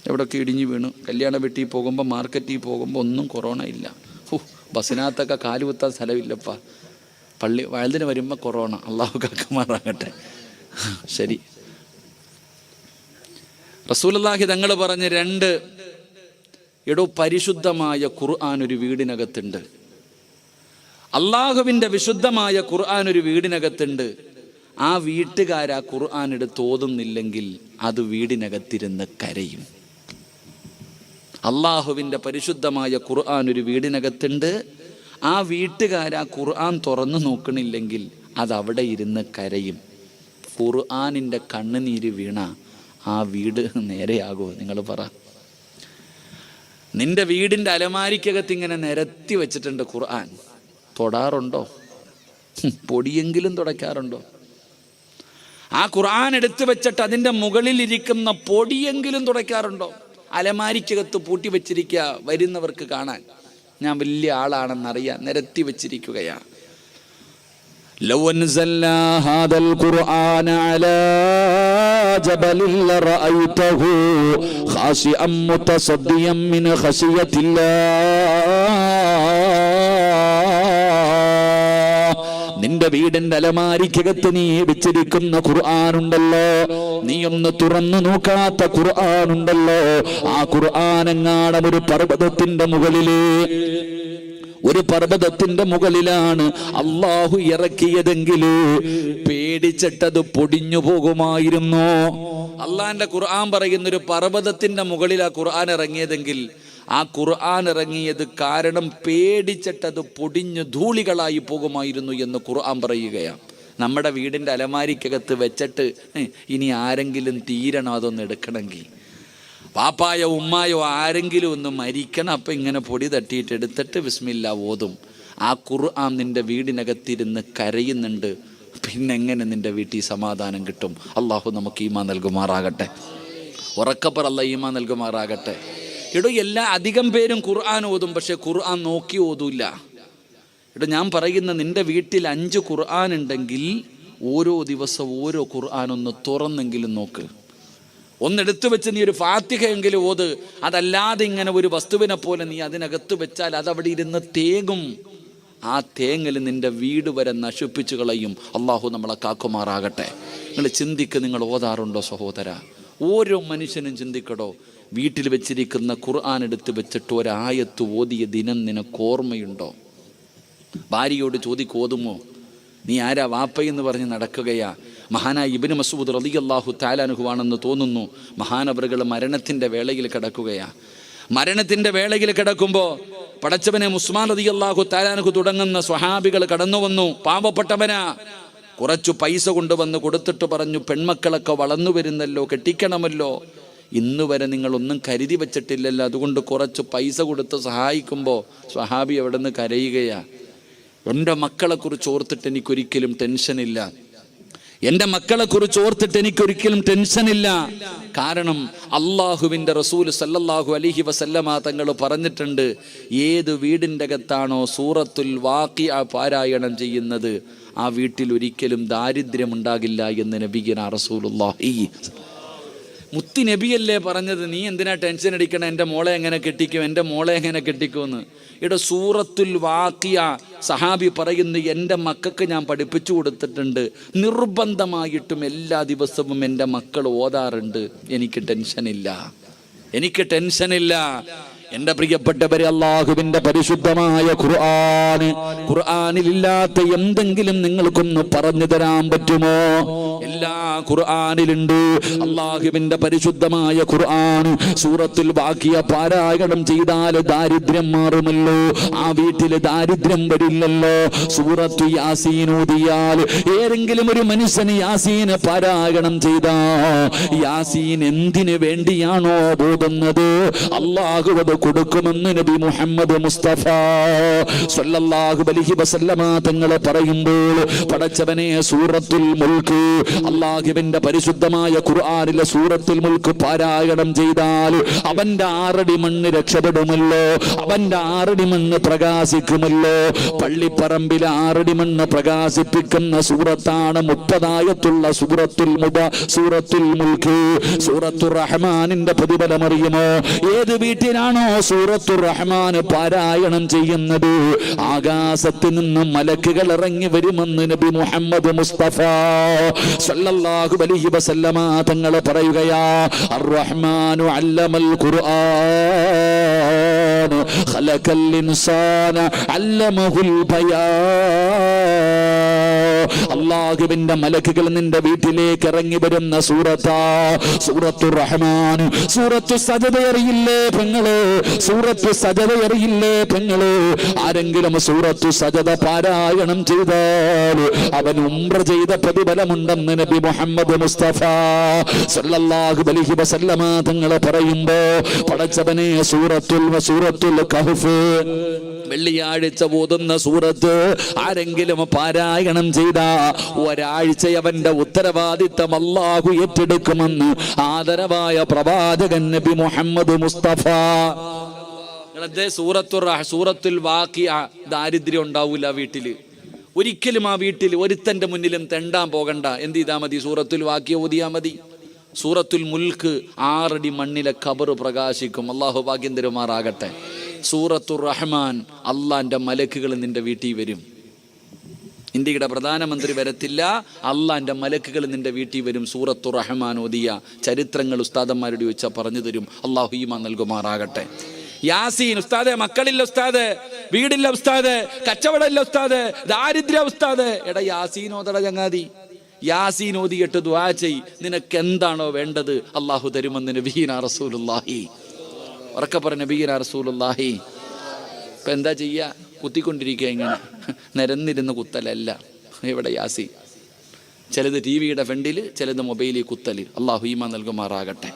എവിടെയൊക്കെ ഇടിഞ്ഞു വീണു. കല്യാണ വീട്ടിൽ പോകുമ്പോൾ, മാർക്കറ്റിൽ പോകുമ്പോൾ ഒന്നും കൊറോണ ഇല്ല. ബസ്സിനകത്തൊക്കെ കാലുകുത്താൻ സ്ഥലമില്ലപ്പാ. പള്ളി വഴുതിന് വരുമ്പോൾ കൊറോണ. അള്ളാഹു കാക്കുമാറാകട്ടെ. ശരി. റസൂലുള്ളാഹി തങ്ങൾ പറഞ്ഞ് 2, എടോ പരിശുദ്ധമായ ഖുർആൻ ഒരു വീടിനകത്തുണ്ട്. അള്ളാഹുവിൻ്റെ വിശുദ്ധമായ ഖുർആൻ ഒരു വീടിനകത്തുണ്ട്. ആ വീട്ടുകാരാ ഖുർആൻ എടുത്ത് ഓതുന്നില്ലെങ്കിൽ അത് വീടിനകത്തിരുന്ന് കരയും. അള്ളാഹുവിൻ്റെ പരിശുദ്ധമായ ഖുർആൻ ഒരു വീടിനകത്തുണ്ട്. ആ വീട്ടുകാരാ ഖുർആൻ തുറന്നു നോക്കണില്ലെങ്കിൽ അത് അവിടെ ഇരുന്ന് കരയും. ഖുർആനിൻ്റെ കണ്ണുനീര് വീണ ആ വീട് നേരെയാകുമോ? നിങ്ങൾ പറ. നിന്റെ വീടിൻ്റെ അലമാരിക്കകത്ത് ഇങ്ങനെ നിരത്തി വെച്ചിട്ടുണ്ട് ഖുർആൻ, തൊടാറുണ്ടോ? പൊടിയെങ്കിലും തുടയ്ക്കാറുണ്ടോ? ആ ഖുർആൻ എടുത്തു വെച്ചിട്ട് അതിൻ്റെ മുകളിൽ ഇരിക്കുന്ന പൊടിയെങ്കിലും തുടയ്ക്കാറുണ്ടോ? അലമാരിക്കകത്ത് പൂട്ടി വെച്ചിരിക്കുക, വരുന്നവർക്ക് കാണാൻ ഞാൻ വലിയ ആളാണെന്നറിയാൻ നിരത്തി വെച്ചിരിക്കുകയാണ്. ലൗ അൻസൽനാ ഹാദൽ ഖുർആന അലാ ജബലിൻ ലറഅയ്തഹു ഖാശിഅൻ മുതസദ്ദിയൻ മിൻ ഖശിയത്തില്ലാഹ്. നിന്റെ വീടിന്റെ അലമാരിക്കകത്ത് നീ വെച്ചിരിക്കുന്ന ഖുർആനുണ്ടല്ലോ, നീ ഒന്ന് തുറന്നു നോക്കാത്ത ഖുർആനുണ്ടല്ലോ, ആ ഖുർആനെങ്ങാനും ഒരു പർവ്വതത്തിന്റെ മുകളിലാണ് അള്ളാഹു ഇറക്കിയതെങ്കിൽ പേടിച്ചിട്ടത് പൊടിഞ്ഞു പോകുമായിരുന്നു. അള്ളാന്റെ ഖുർആൻ പറയുന്ന ഒരു പർവ്വതത്തിന്റെ മുകളിൽ ആ ഖുർആൻ ഇറങ്ങിയതെങ്കിൽ ആ ഖുർആൻ ഇറങ്ങിയത് കാരണം പേടിച്ചിട്ടത് പൊടിഞ്ഞു ധൂളികളായി പോകുമായിരുന്നു എന്ന് ഖുർആൻ പറയുകയാണ്. നമ്മുടെ വീടിൻ്റെ അലമാരിക്കകത്ത് വെച്ചിട്ട് ഇനി ആരെങ്കിലും തീരണം അതൊന്ന് എടുക്കണമെങ്കിൽ, പാപ്പായോ ഉമ്മായോ ആരെങ്കിലും ഒന്ന് മരിക്കണം, അപ്പം ഇങ്ങനെ പൊടി തട്ടിയിട്ട് എടുത്തിട്ട് ബിസ്മില്ലാ ഓതും. ആ ഖുർആൻ നിൻ്റെ വീടിനകത്തിരുന്ന് കരയുന്നുണ്ട്. പിന്നെ എങ്ങനെ നിൻ്റെ വീട്ടിൽ സമാധാനം കിട്ടും? അള്ളാഹു നമുക്ക് ഈമാൻ നൽകുമാറാകട്ടെ. ഉറക്കപ്പർ അല്ലാഹ് ഈമാൻ നൽകുമാറാകട്ടെ. എടോ, അധികം പേരും ഖുർആൻ ഓതും, പക്ഷെ ഖുർആൻ നോക്കി ഓതൂല്ല. എടോ, ഞാൻ പറയുന്ന നിൻ്റെ വീട്ടിൽ 5 ഖുർആൻ ഉണ്ടെങ്കിൽ ഓരോ ദിവസം ഓരോ ഖുർആൻ ഒന്ന് തുറന്നെങ്കിലും നോക്ക്. ഒന്നെടുത്തു വെച്ച് നീ ഒരു ഫാത്തിഹയെങ്കിലും ഓത്. അതല്ലാതെ ഇങ്ങനെ ഒരു വസ്തുവിനെ പോലെ നീ അതിനകത്ത് വെച്ചാൽ അതവിടെ ഇരുന്ന് തേങ്ങും. ആ തേങ്ങൽ നിൻ്റെ വീട് വരെ നശിപ്പിച്ചു കളയും. അള്ളാഹു നമ്മളെ കാക്കുമാറാകട്ടെ. നിങ്ങൾ ചിന്തിക്ക്, നിങ്ങൾ ഓതാറുണ്ടോ സഹോദര? ഓരോ മനുഷ്യനും ചിന്തിക്കടോ, വീട്ടിൽ വെച്ചിരിക്കുന്ന ഖുർആൻ എടുത്ത് വെച്ചിട്ട് ഒരായത്ത് ഓതിയ ദിനം നിനക്ക് ഓർമ്മയുണ്ടോ? ഭാര്യയോട് ഓതുമോ? നീ ആരാ വാപ്പയെന്ന് പറഞ്ഞ് നടക്കുകയാ. മഹാനായ ഇബ്നു മസ്ഊദ് റളിയല്ലാഹു തആല അൻഹു ആണെന്ന് തോന്നുന്നു. മഹാനവറുകൾ മരണത്തിൻ്റെ വേളയിൽ കിടക്കുകയാ. മരണത്തിൻ്റെ വേളയിൽ കിടക്കുമ്പോൾ പടച്ചവനെ ഉസ്മാൻ റളിയല്ലാഹു തആല അൻഹു തുടങ്ങുന്ന സ്വഹാബികൾ കടന്നു വന്നു. പാവപ്പെട്ടവനാ, കുറച്ചു പൈസ കൊണ്ടുവന്ന് കൊടുത്തിട്ട് പറഞ്ഞു, പെൺമക്കളൊക്കെ വളർന്നു വരുന്നല്ലോ, കെട്ടിക്കണമല്ലോ, ഇന്നു വരെ നിങ്ങളൊന്നും കരുതി വെച്ചിട്ടില്ലല്ലോ, അതുകൊണ്ട് കുറച്ച് പൈസ കൊടുത്ത് സഹായിക്കുമ്പോൾ സ്വഹാബി അവിടെ നിന്ന് കരയുകയാ. എൻ്റെ മക്കളെക്കുറിച്ച് ഓർത്തിട്ട് എനിക്കൊരിക്കലും ടെൻഷനില്ല, എൻ്റെ മക്കളെക്കുറിച്ച് ഓർത്തിട്ട് എനിക്കൊരിക്കലും ടെൻഷനില്ല. കാരണം അള്ളാഹുവിൻ്റെ റസൂൽ സല്ലല്ലാഹു അലൈഹി വസല്ലമ തങ്ങൾ പറഞ്ഞിട്ടുണ്ട്, ഏത് വീടിൻ്റെ അകത്താണോ സൂറത്തുൽ വാഖിഅ പാരായണം ചെയ്യുന്നത് ആ വീട്ടിൽ ഒരിക്കലും ദാരിദ്ര്യമുണ്ടാകില്ല എന്ന് നബിയുനാ റസൂലുള്ളാഹി. മുത്തി നബിയല്ലേ പറഞ്ഞത്, നീ എന്തിനാ ടെൻഷൻ അടിക്കണം, എൻ്റെ മോളെ എങ്ങനെ കെട്ടിക്കും, എൻ്റെ മോളെ എങ്ങനെ കെട്ടിക്കുമെന്ന്. ഇവിടെ സൂറത്തുൽ വാഖിഅ സഹാബി പറയുന്നു, എൻ്റെ മക്കൾക്ക് ഞാൻ പഠിപ്പിച്ചു കൊടുത്തിട്ടുണ്ട്, നിർബന്ധമായിട്ടും എല്ലാ ദിവസവും എൻ്റെ മക്കൾ ഓതാറുണ്ട്. എനിക്ക് ടെൻഷനില്ല. എൻ്റെ പ്രിയപ്പെട്ടവരെ, അള്ളാഹുവിൻ്റെ പരിശുദ്ധമായ ഖുർആനിലില്ലാത്ത എന്തെങ്കിലും നിങ്ങൾക്കൊന്ന് പറഞ്ഞു തരാൻ പറ്റുമോ? എല്ലാ ഖുർആനിലുണ്ട്. അള്ളാഹുവിൻ്റെ പരിശുദ്ധമായ ഖുർആൻ സൂറത്തുൽ വാഖിഅ പാരായണം ചെയ്താൽ ദാരിദ്ര്യം മാറുമല്ലോ, ആ വീട്ടിൽ ദാരിദ്ര്യം വരില്ലല്ലോ. സൂറത്തു യാസീൻ ഓതിയാൽ ഏതെങ്കിലും ഒരു മനുഷ്യന് യാസീൻ പാരായണം ചെയ്താ യാസീൻ എന്തിനു വേണ്ടിയാണോ ഓതുന്നത് അള്ളാഹു അത് കൊടുക്കുമെന്ന് നബി മുഹമ്മദ് മുസ്തഫ സല്ലല്ലാഹു അലൈഹി വസല്ലമ തങ്ങൾ പറയുമ്പോൾ, പടച്ചവനെ, സൂറത്തുൽ മുൽക്ക്, അള്ളാഹുവിന്റെ പരിശുദ്ധമായ ഖുർആനിലെ സൂറത്തുൽ മുൽക്ക് പാരായണം ചെയ്താൽ അവന്റെ 6 അടി മണ്ണ് രക്ഷപ്പെടുമല്ലോ, അവന്റെ 6 അടി മണ്ണ് പ്രകാശിക്കുമല്ലോ. പള്ളിപ്പറമ്പിലെ 6 അടി മണ്ണ് പ്രകാശിപ്പിക്കുന്ന സൂറത്താണ് 30 ആയത്തുള്ള സൂറത്തുൽ മുൽക്ക്. സൂറത്തുർ റഹ്മാനിന്റെ പ്രതിഫലം അറിയുമോ? ഏത് വീട്ടിലാണോ സൂറത്തുർ റഹ്മാൻ പാരായണം ചെയ്യുന്നത് ആകാശത്ത് നിന്ന് മലക്കുകൾ ഇറങ്ങി വരുമെന്ന് നബി മുഹമ്മദ് മുസ്തഫ സല്ലല്ലാഹു അലൈഹി വസല്ലമ തങ്ങൾ പറയുകയാ, അർ റഹ്മാനു അല്ലമൽ ഖുർആൻ ഖലഖൽ ഇൻസാന അല്ലമഹുൽ ബയാൻ. അല്ലാഹുവിന്റെ മലക്കുകൾ നിന്റെ വീട്ടിലേക്ക് ഇറങ്ങി വരുന്ന സൂറത്താ സൂറത്തുർ റഹ്മാൻ. സൂറത്തു സജദ അറിയില്ലേ പെങ്ങളെ? സൂറത്തു സജദ അറിയില്ലേ പെങ്ങളെ? ആരെങ്കിലും സൂറത്തു സജദ പാരായണം ചെയ്താൽ അവൻ ഉംറ ചെയ്ത പ്രതിഫലമുണ്ടെന്ന് നബി മുഹമ്മദ് മുസ്തഫ സല്ലല്ലാഹു അലൈഹി വസല്ലമ തങ്ങൾ പറയുമ്പോ പടച്ചവനെ സൂറത്തുൽ കഹ്ഫ് വെള്ളിയാഴ്ച ഓതുന്ന സൂറത്ത് ആരെങ്കിലും പാരായണം ചെയ്ത ഒരാഴ്ച അവന്റെ ഉത്തരവാദിത്തം അല്ലാഹു ഏറ്റെടുക്കുമെന്ന് ആദരവായ പ്രവാചകൻ നബി മുഹമ്മദ് മുസ്തഫ. സൂറത്തുൽ വാഖിഅ ദാരിദ്ര്യം ഉണ്ടാവൂല വീട്ടില്. ഒരിക്കലും ആ വീട്ടിൽ ഒരുത്തന്റെ മുന്നിലും തെണ്ടാൻ പോകണ്ട. എന്ത് ചെയ്താൽ മതി? സൂറത്തുൽ വാഖിഅ ഓതിയാ മതി. സൂറത്തുൽ മുൽക്ക് 6 അടി മണ്ണിലെ ഖബർ പ്രകാശിക്കും. അല്ലാഹു ഭാഗ്യം തരുമാറാകട്ടെ. സൂറത്തുർ റഹ്മാൻ അള്ളാന്റെ മലക്കുകൾ നിന്റെ വീട്ടിൽ വരും. ഇന്ത്യയുടെ പ്രധാനമന്ത്രി വരത്തില്ല, അള്ളാന്റെ മലക്കുകൾ നിന്റെ വീട്ടിൽ വരും. സൂറത്തുർ റഹ്മാൻ ഓതിയ ചരിത്രങ്ങൾ ഉസ്താദന്മാരോട് ചോദിച്ചാൽ പറഞ്ഞു തരും. അള്ളാഹു ഈമാൻ നൽകുമാറാകട്ടെ. യാസീൻ ഉസ്താദെ, മക്കളില്ല ഉസ്താദ്, വീടില്ല ഉസ്താദ്, കച്ചവടമില്ല ഉസ്താദ്, ദാരിദ്ര്യ ഉസ്താദ്. എടാ യാസീൻ ഓതട ചങ്ങാതി. യാസീൻ ഓതിയിട്ട് ദുആ ചെയ്. നിനക്ക് എന്താണോ വേണ്ടത് അള്ളാഹു തരുമെന്ന് നബിയിനാ റസൂലുള്ളാഹി. ഉറക്കെ പറഞ്ഞ നബിയിനാ റസൂലുള്ളാഹി. ഇപ്പൊ എന്താ ചെയ്യാ? കുത്തിക്കൊണ്ടിരിക്കുക. ഇങ്ങനെ നിരന്നിരുന്ന് കുത്തലല്ല. ഇവിടെ യാസീൻ. ചിലത് ടിവിയുടെ ഫ്രണ്ടിൽ, ചിലത് മൊബൈലിൽ കുത്തൽ. അള്ളാഹു ഈമാൻ നൽകുമാറാകട്ടെ.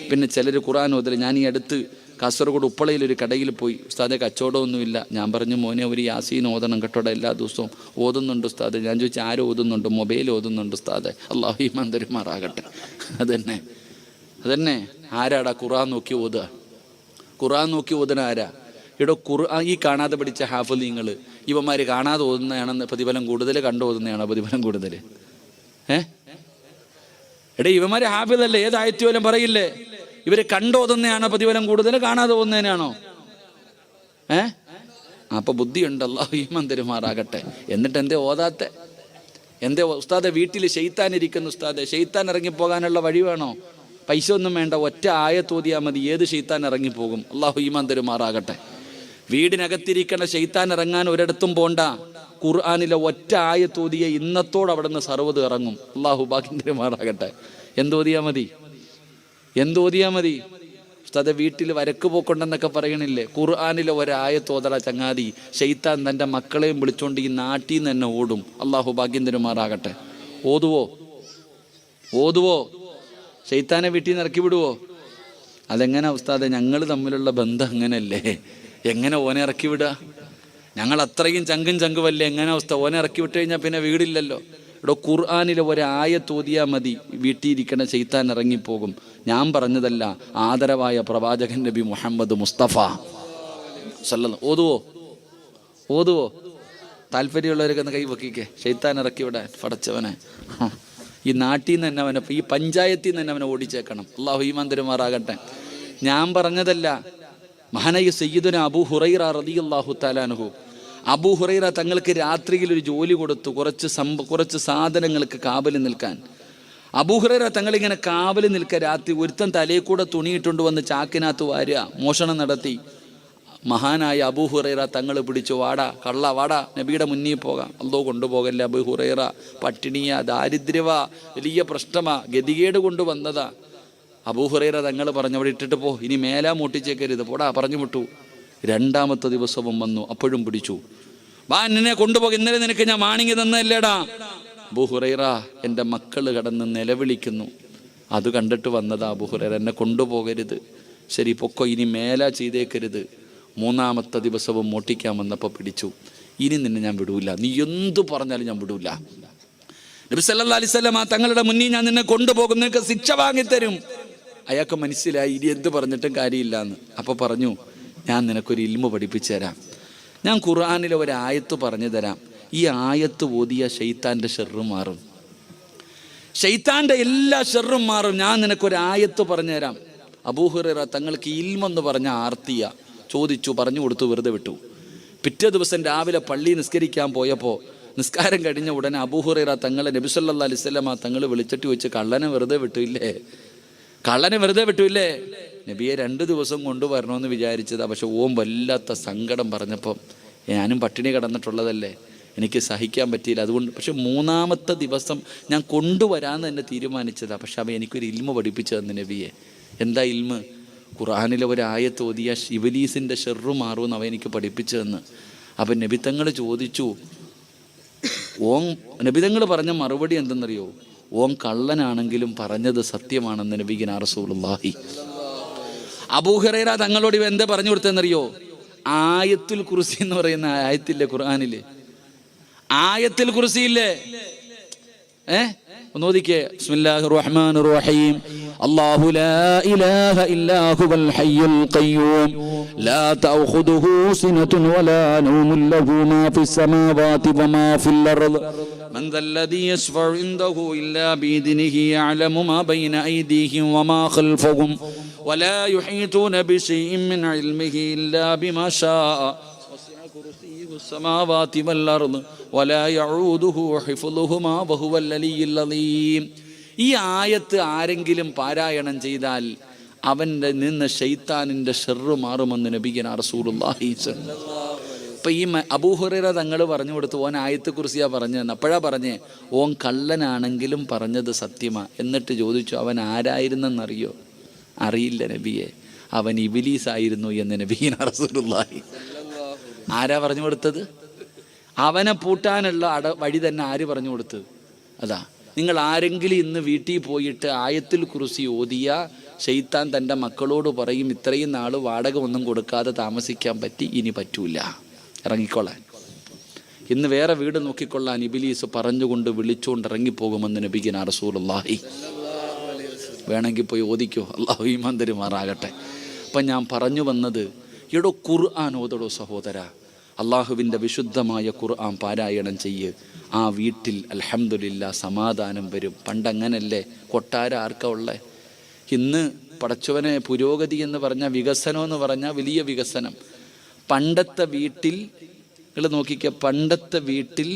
പിന്നെ ചിലർ ഖുർആൻ ഓതൽ. ഞാൻ ഈ അടുത്ത് കാസർഗോഡ് ഉപ്പളയിൽ ഒരു കടയിൽ പോയി. ഉസ്താദെ കച്ചവടമൊന്നുമില്ല. ഞാൻ പറഞ്ഞു മോനെ ഒരു യാസീൻ ഓതണം കേട്ടോടെ, എല്ലാ ദിവസവും ഓതുന്നുണ്ട് ഉസ്താദ്. ഞാൻ ചോദിച്ചു ആരും ഓതുന്നുണ്ട്? മൊബൈൽ ഓതുന്നുണ്ട് ഉസ്താദെ. അല്ലാഹു ഈമാൻ തരുമാറാകട്ടെ. അതന്നെ ആരാടാ ഖുർആൻ നോക്കി ഓതുക? ഖുർആൻ നോക്കി ഓതുന്ന ആരാ? ഇവിടെ ഖുർആൻ ഈ കാണാതെ പഠിച്ച ഹാഫിളീങ്ങൾ ഇവന്മാര് കാണാതെ ഓതുന്നതാണെന്ന് പ്രതിഫലം കൂടുതൽ, കണ്ടു ഓതുന്നതാണോ പ്രതിഫലം കൂടുതൽ? എടേ ഇവന്മാര് ഹാഫിളല്ലേ? ഏതായത്ത് പോലും പറയില്ലേ? ഇവര് കണ്ടോതുന്നതാണോ പ്രതിഫലം കൂടുതൽ, കാണാതെ പോകുന്നതിനാണോ? അപ്പൊ ബുദ്ധിയുണ്ട്. അല്ലാഹു ഈമാൻ തരുമാറാകട്ടെ. എന്നിട്ട് എന്തേ ഓതാത്തെ? എന്തേ ഉസ്താദെ വീട്ടിൽ ശൈത്താൻ ഇരിക്കുന്നു ഉസ്താദെ? ശൈത്താൻ ഇറങ്ങിപ്പോകാനുള്ള വഴി വേണോ? പൈസ ഒന്നും വേണ്ട, ഒറ്റ ആയത്തോതിയാൽ മതി. ഏത് ശൈത്താൻ ഇറങ്ങിപ്പോകും? അല്ലാഹു ഈമാൻ തരുമാറാകട്ടെ. വീടിനകത്തിരിക്കണ ശൈത്താൻ ഇറങ്ങാൻ ഒരിടത്തും പോണ്ട. ഖുർആനിലെ ഒറ്റ ആയത്തോതിയ ഇന്നത്തോട് അവിടെ നിന്ന് സർവ്വത് ഇറങ്ങും. അല്ലാഹു ഭാഗ്യം തരുമാറാകട്ടെ. എന്തോതിയാ മതി? ഉസ്താദെ വീട്ടിൽ വരക്ക് പോക്കുണ്ടെന്നൊക്കെ പറയണില്ലേ? ഖുർആനിലെ ഒരായത്തോതട ചങ്ങാതി. ശൈത്താൻ തൻ്റെ മക്കളെയും വിളിച്ചോണ്ട് ഈ നാട്ടിൽ നിന്ന് തന്നെ ഓടും. അല്ലാഹു ഭാഗ്യം തരുമാറാകട്ടെ. ഓതുവോ? ശൈത്താനെ വീട്ടിൽ നിന്ന് ഇറക്കി വിടുവോ? അതെങ്ങനെ ഉസ്താദെ? ഞങ്ങൾ തമ്മിലുള്ള ബന്ധം അങ്ങനല്ലേ? എങ്ങനെ ഓനെ ഇറക്കി വിടുക? ഞങ്ങൾ അത്രയും ചങ്കുവല്ലേ? എങ്ങനെ ഉസ്താദ് ഓനെ ഇറക്കി വിട്ട് കഴിഞ്ഞാൽ പിന്നെ വീടില്ലല്ലോ. ഇവിടെ ഖുർആനിലെ ഒരായത്തോതിയാ മതി, വീട്ടിലിരിക്കണ ശൈത്താൻ ഇറങ്ങിപ്പോകും. ഞാൻ പറഞ്ഞതല്ല, ആദരവായ പ്രവാചകൻ നബി മുഹമ്മദ് മുസ്തഫ സല്ലല്ലാഹു. ഓതുവോ? താല്പര്യമുള്ളവരൊക്കെ ഒന്ന് കൈ വെക്കിക്കേ. ശൈത്താൻ ഇറക്കി വിടാൻ പടച്ചവനെ. ഈ നാട്ടിൽ നിന്ന് തന്നെ അവനെ, ഈ പഞ്ചായത്തിൽ നിന്ന് തന്നെ അവനെ ഓടിച്ചേക്കണം. അല്ലാഹു ഈമാൻ തരുമാറാകട്ടെ. ഞാൻ പറഞ്ഞതല്ല. മഹാനായ സയ്യിദുന അബൂ ഹുറൈറ റളിയല്ലാഹു തആല അൻഹു, അബൂ ഹുറൈറ തങ്ങൾക്ക് രാത്രിയിൽ ഒരു ജോലി കൊടുത്തു, കുറച്ച് സാധനങ്ങൾക്ക് കാവൽ നിൽക്കാൻ. അബൂ ഹുറൈറ തങ്ങളിങ്ങനെ കാവൽ നിൽക്കുക. രാത്രി ഒരുത്തൻ തലയിൽ കൂടെ തുണിയിട്ടുകൊണ്ട് വന്ന് ചാക്കിനകത്ത് വാരുക, മോഷണം നടത്തി. മഹാനായ അബൂ ഹുറൈറ തങ്ങൾ പിടിച്ചു. വാടാ കള്ള, വാടാ നബിയുടെ മുന്നിൽ പോകാം. അല്ലോ കൊണ്ടുപോകല്ല അബൂ ഹുറൈറ, പട്ടിണിയാ, ദാരിദ്ര്യവാ, വലിയ പ്രശ്നമാ, ഗതികേട് കൊണ്ടുവന്നതാ. അബൂ ഹുറൈറ തങ്ങൾ പറഞ്ഞു അവിടെ ഇട്ടിട്ട് പോ, ഇനി മേലാ മൂട്ടിച്ചേക്കരുത്, പോടാ പറഞ്ഞു വിട്ടു. 2ാമത്തെ ദിവസവും വന്നു, അപ്പോഴും പിടിച്ചു. വാ എന്നെ കൊണ്ടുപോകും, ഇന്നലെ നിനക്ക് ഞാൻ വാണിങ്ങി തന്നല്ലേടാ. അബൂ ഹുറൈറ, എൻ്റെ മക്കൾ കടന്ന് നിലവിളിക്കുന്നു. അത് കണ്ടിട്ട് വന്നതാ അബൂ ഹുറൈറ, എന്നെ കൊണ്ടുപോകരുത്. ശരി പൊക്കോ, ഇനി മേലാ ചെയ്തേക്കരുത്. 3ാമത്തെ ദിവസവും മോട്ടിക്കാൻ വന്നപ്പോൾ പിടിച്ചു. ഇനി നിന്നെ ഞാൻ വിടൂല, നീ എന്തു പറഞ്ഞാലും ഞാൻ വിടൂല. നബി സല്ലല്ലാഹു അലൈഹി വസല്ലം തങ്ങളുടെ മുന്നിൽ ഞാൻ നിന്നെ കൊണ്ടുപോകും, നിനക്ക് ശിക്ഷ വാങ്ങിത്തരും. അയാൾക്ക് മനസ്സിലായി ഇനി എന്ത് പറഞ്ഞിട്ടും കാര്യമില്ല എന്ന്. അപ്പോൾ പറഞ്ഞു, ഞാൻ നിനക്കൊരു ഇൽമു പഠിപ്പിച്ചു തരാം. ഞാൻ ഖുർആനിലെ ഒരു ആയത്ത് പറഞ്ഞു തരാം. ഈ ആയത്ത് ഓതിയ ശൈത്താൻ്റെ ഷെർറ് മാറും, ശൈത്താൻ്റെ എല്ലാ ഷെർറും മാറും. ഞാൻ നിനക്കൊരു ആയത്ത് പറഞ്ഞു തരാം. അബൂ ഹുറൈറ തങ്ങൾക്ക് ഇൽമെന്ന് പറഞ്ഞ ആർത്തിയ ചോദിച്ചു, പറഞ്ഞു കൊടുത്തു, വെറുതെ വിട്ടു. പിറ്റേ ദിവസം രാവിലെ പള്ളി നിസ്കരിക്കാൻ പോയപ്പോൾ നിസ്കാരം കഴിഞ്ഞ ഉടനെ അബൂ ഹുറൈറ തങ്ങളെ നബി സല്ലല്ലാഹു അലൈഹി വസല്ലം തങ്ങൾ വിളിച്ചിട്ട് ചോദിച്ചു, കള്ളനെ വെറുതെ വിട്ടില്ലേ? നബിയെ 2 ദിവസം കൊണ്ടുവരണമെന്ന് വിചാരിച്ചതാണ്, പക്ഷെ ഓം വല്ലാത്ത സങ്കടം പറഞ്ഞപ്പം ഞാനും പട്ടിണി കിടന്നിട്ടുള്ളതല്ലേ, എനിക്ക് സഹിക്കാൻ പറ്റിയില്ല, അതുകൊണ്ട് പക്ഷെ 3-ാമത്തെ ദിവസം ഞാൻ കൊണ്ടുവരാമെന്ന് തന്നെ തീരുമാനിച്ചതാണ്. പക്ഷെ അവൻ എനിക്കൊരു ഇൽമ പഠിപ്പിച്ചു തന്നു നബിയെ. എന്താ ഇൽമ? ഖുർആനിലെ ഒരു ആയത്ത് ഓതിയ ഇബ്ലീസിൻ്റെ ഷെർറ് മാറുമെന്ന് അവൻ എനിക്ക് പഠിപ്പിച്ചു തന്ന്. അപ്പം നബിതങ്ങൾ ചോദിച്ചു, ഓൻ നബിതങ്ങൾ പറഞ്ഞ മറുപടി എന്തെന്നറിയോ? ഓൻ കള്ളനാണെങ്കിലും പറഞ്ഞത് സത്യമാണെന്ന് നബിഗിനാ റസൂലുള്ളാഹി. അബൂ ഹുറൈറ തങ്ങളോട് ഇവ എന്താ പറഞ്ഞു കൊടുത്തതെന്നറിയോ? ആയത്തുൽ കുർസി എന്ന് പറയുന്ന ആയത്തില്ലേ ഖുർആനില്, ആയത്തുൽ കുർസി ഇല്ലേ, ഒന്ന് ഓതിക്കേ. ബിസ്മില്ലാഹിർ റഹ്മാനിർ റഹീം. അല്ലാഹു ലാ ഇലാഹ ഇല്ലാ ഹുവൽ ഹയ്യുൽ ഖയ്യൂം ലാ തഅഖുദുഹു സിനതുൻ വലാ നൗമുൻ ലഹു മാ ഫിസ് സമാവാതി വമാ ഫിൽ അർദ് മൻ ദല്ലദീ യശ്ഫഉ ഇൻദഹു ഇല്ലാ ബിഇദ്നിഹി യഅലമു മാ ബൈന അയ്ദീഹിം വമാ ഖൽഫഹും വലാ യുഹീതൂന ബിശൈഇൻ മിൻ ഇൽമിഹി ഇല്ലാ ബിമാ ശാഅ السماوات والأرض ولا يعوده حفظهما وهو العلي العظيم. ഈ ആയത്ത് ആരെങ്കിലും പാരായണം ചെയ്താൽ അവൻ്റെ നിന്ന് ശൈത്താനിൻ്റെ ഷർറ് മാറുമെന്ന് നബിഗിനാ റസൂലുള്ളാഹി. ഇപ്പം ഈ അബൂ ഹുറൈറ തങ്ങൾ പറഞ്ഞു കൊടുത്തു, ഓൻ ആയത്തെ കുറിച്ചാ പറഞ്ഞതെന്ന്. അപ്പോഴാ പറഞ്ഞേ, ഓൻ കള്ളനാണെങ്കിലും പറഞ്ഞത് സത്യമാ. എന്നിട്ട് ചോദിച്ചു, അവൻ ആരായിരുന്നെന്നറിയോ? അറിയില്ല നബിയെ, അവൻ ഇബ്ലീസായിരുന്നു എന്ന് നബിഗിനാ റസൂലുള്ളാഹി. ആരാ പറഞ്ഞു കൊടുത്തത്? അവനെ പൂട്ടാനുള്ള വഴി തന്നെ ആര് പറഞ്ഞു കൊടുത്തത്? അതാ, നിങ്ങൾ ആരെങ്കിലും ഇന്ന് വീട്ടിൽ പോയിട്ട് ആയത്തുൽ കുർസി ഓതിയ ശൈത്താൻ തൻ്റെ മക്കളോട് പറയും, ഇത്രയും നാൾ വാടക ഒന്നും കൊടുക്കാതെ താമസിക്കാൻ പറ്റി, ഇനി പറ്റൂല, ഇറങ്ങിക്കൊള്ളാൻ, ഇന്ന് വേറെ വീട് നോക്കിക്കൊള്ളാൻ ഇബ്ലീസ് പറഞ്ഞുകൊണ്ട് വിളിച്ചുകൊണ്ട് ഇറങ്ങിപ്പോകുമെന്ന് നബിഗിനാ റസൂലുള്ളാഹി. വേണമെങ്കിൽ പോയി ഓദിക്കോ, അല്ലാഹു ഈമാൻ തരുമാറാകട്ടെ. അപ്പം ഞാൻ പറഞ്ഞു വന്നത്, എടോ ഖുർആൻ ഓതടോ സഹോദര, അള്ളാഹുവിൻ്റെ വിശുദ്ധമായ ഖുർആൻ പാരായണം ചെയ്യ്. ആ വീട്ടിൽ അൽഹംദുലില്ലാ സമാധാനം വരും. പണ്ടങ്ങനല്ലേ, കൊട്ടാര ആർക്കാ ഉള്ളേ? ഇന്ന് പടച്ചവനെ പുരോഗതി എന്ന് പറഞ്ഞാൽ, വികസനം എന്ന് പറഞ്ഞാൽ വലിയ വികസനം. പണ്ടത്തെ വീട്ടിൽ നിങ്ങൾ നോക്കിക്കുക, പണ്ടത്തെ വീട്ടിൽ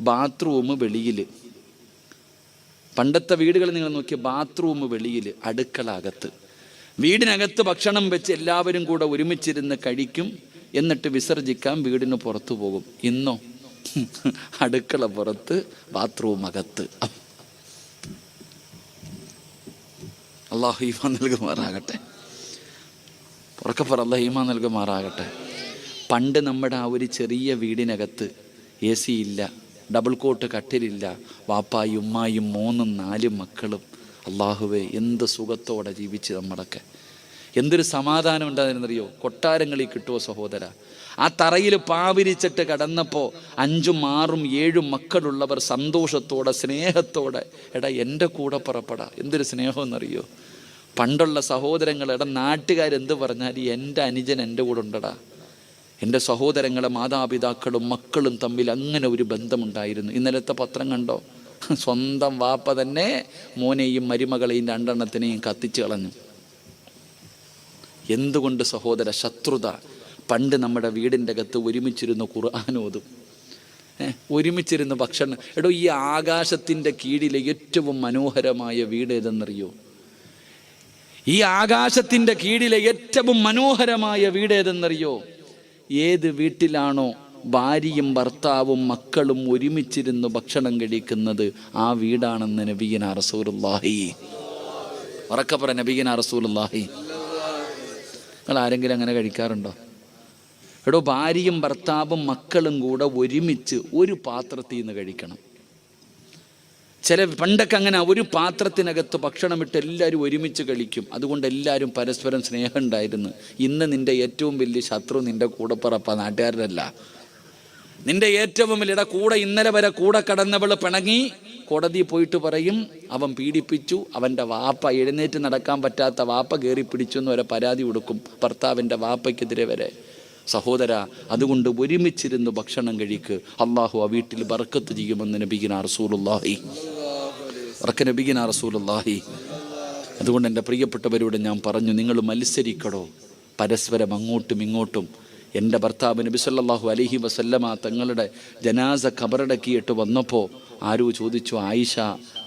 ബാത്റൂം വെളിയിൽ, പണ്ടത്തെ വീടുകൾ നിങ്ങൾ നോക്കിയ ബാത്റൂം വെളിയിൽ, അടുക്കള അകത്ത്. വീടിനകത്ത് ഭക്ഷണം വെച്ച് എല്ലാവരും കൂടെ ഒരുമിച്ചിരുന്ന് കഴിക്കും, എന്നിട്ട് വിസർജിക്കാൻ വീടിന് പുറത്തു പോകും. ഇന്നോ അടുക്കള പുറത്ത്, ബാത്റൂം അകത്ത്. അല്ലാഹു ഈമാൻ നൽകുമാറാകട്ടെ. ഉറക്കപ്പറ, അല്ലാഹു ഈമാൻ നൽകുമാറാകട്ടെ. പണ്ട് നമ്മുടെ ആ ഒരു ചെറിയ വീടിനകത്ത് AC ഇല്ല, ഡബിൾ കോട്ട് കട്ടിലില്ല, വാപ്പായും ഉമ്മായും 3-4 മക്കളും. അള്ളാഹുവേ, എന്ത് സുഖത്തോടെ ജീവിച്ച് നമ്മളൊക്കെ, എന്തൊരു സമാധാനം ഉണ്ടായിരുന്നറിയോ? കൊട്ടാരങ്ങളിൽ കിട്ടുമോ സഹോദര? ആ തറയിൽ പാവിരിച്ചിട്ട് കിടന്നപ്പോൾ 5, 6, 7 മക്കളുള്ളവർ സന്തോഷത്തോടെ സ്നേഹത്തോടെ, എടാ എൻ്റെ കൂടെ പുറപ്പെടാ, എന്തൊരു സ്നേഹമെന്നറിയോ? പണ്ടുള്ള സഹോദരങ്ങൾ, എടാ നാട്ടുകാരെന്ത് പറഞ്ഞാൽ എൻ്റെ അനുജൻ എൻ്റെ കൂടെ ഉണ്ടടാ. എൻ്റെ സഹോദരങ്ങളെ മാതാപിതാക്കളും മക്കളും തമ്മിൽ അങ്ങനെ ഒരു ബന്ധമുണ്ടായിരുന്നു. ഇന്നലത്തെ പത്രം കണ്ടോ? സ്വന്തം വാപ്പ തന്നെ മോനെയും മരുമകളെയും 2 എണ്ണത്തിനെയും കത്തിച്ചു കളഞ്ഞു. എന്തുകൊണ്ട് സഹോദര? ശത്രുത. പണ്ട് നമ്മുടെ വീടിൻ്റെ അകത്ത് ഒരുമിച്ചിരുന്ന് ഖുർആൻ ഓതും, ഒരുമിച്ചിരുന്ന് ഭക്ഷണം. എടോ, ഈ ആകാശത്തിൻ്റെ കീഴിലെ ഏറ്റവും മനോഹരമായ വീട് ഏതെന്നറിയോ? ഈ ആകാശത്തിൻ്റെ കീഴിലെ ഏറ്റവും മനോഹരമായ വീട് ഏതെന്നറിയോ? ഏത് വീട്ടിലാണോ ഭാര്യയും ഭർത്താവും മക്കളും ഒരുമിച്ചിരുന്ന് ഭക്ഷണം കഴിക്കുന്നത്, ആ വീടാണെന്ന് നബിഗിനാ റസൂലുള്ളാഹി. ഉറക്കപ്പറ, നബിഗിനാ റസൂലുള്ളാഹി. നിങ്ങൾ ആരെങ്കിലും അങ്ങനെ കഴിക്കാറുണ്ടോ? എടോ, ഭാര്യയും ഭർത്താവും മക്കളും കൂടെ ഒരുമിച്ച് ഒരു പാത്രത്തിൽ നിന്ന് കഴിക്കണം. പണ്ടൊക്കെ അങ്ങനെ ഒരു പാത്രത്തിനകത്ത് ഭക്ഷണമിട്ട് എല്ലാവരും ഒരുമിച്ച് കഴിക്കും. അതുകൊണ്ട് എല്ലാവരും പരസ്പരം സ്നേഹം ഉണ്ടായിരുന്നു. ഇന്ന് നിൻ്റെ ഏറ്റവും വലിയ ശത്രു നിൻ്റെ കൂടപ്പിറപ്പ, നാട്ടുകാരല്ല. നിൻ്റെ ഏറ്റവും വലിയ കൂടെ ഇന്നലെ വരെ കൂടെ കടന്നവൾ പിണങ്ങി കോടതി പോയിട്ട് പറയും, അവൻ പീഡിപ്പിച്ചു, അവൻ്റെ വാപ്പ എഴുന്നേറ്റ് നടക്കാൻ പറ്റാത്ത വാപ്പ കയറി പിടിച്ചു എന്ന് വരെ പരാതി കൊടുക്കും ഭർത്താവിൻ്റെ വാപ്പയ്ക്കെതിരെ വരെ. സഹോദര, അതുകൊണ്ട് ഒരുമിച്ചിരുന്ന് ഭക്ഷണം കഴിക്ക്. അള്ളാഹു ആ വീട്ടിൽ ബർക്കത്ത് ചെയ്യുമെന്ന് നബിഗിനാ റസൂലുള്ളാഹി. നബിഗിനാ റസൂലുള്ളാഹി. അതുകൊണ്ട് എൻ്റെ പ്രിയപ്പെട്ടവരോട് ഞാൻ പറഞ്ഞു, നിങ്ങൾ മത്സരിക്കടോ പരസ്പരം അങ്ങോട്ടും ഇങ്ങോട്ടും. എൻ്റെ ഭർത്താവ് നബി സല്ലല്ലാഹു അലൈഹി വസല്ലമ തങ്ങളുടെ ജനാസ ഖബറടക്കിയിട്ട് വന്നപ്പോൾ ആരോ ചോദിച്ചു, ആയിഷ,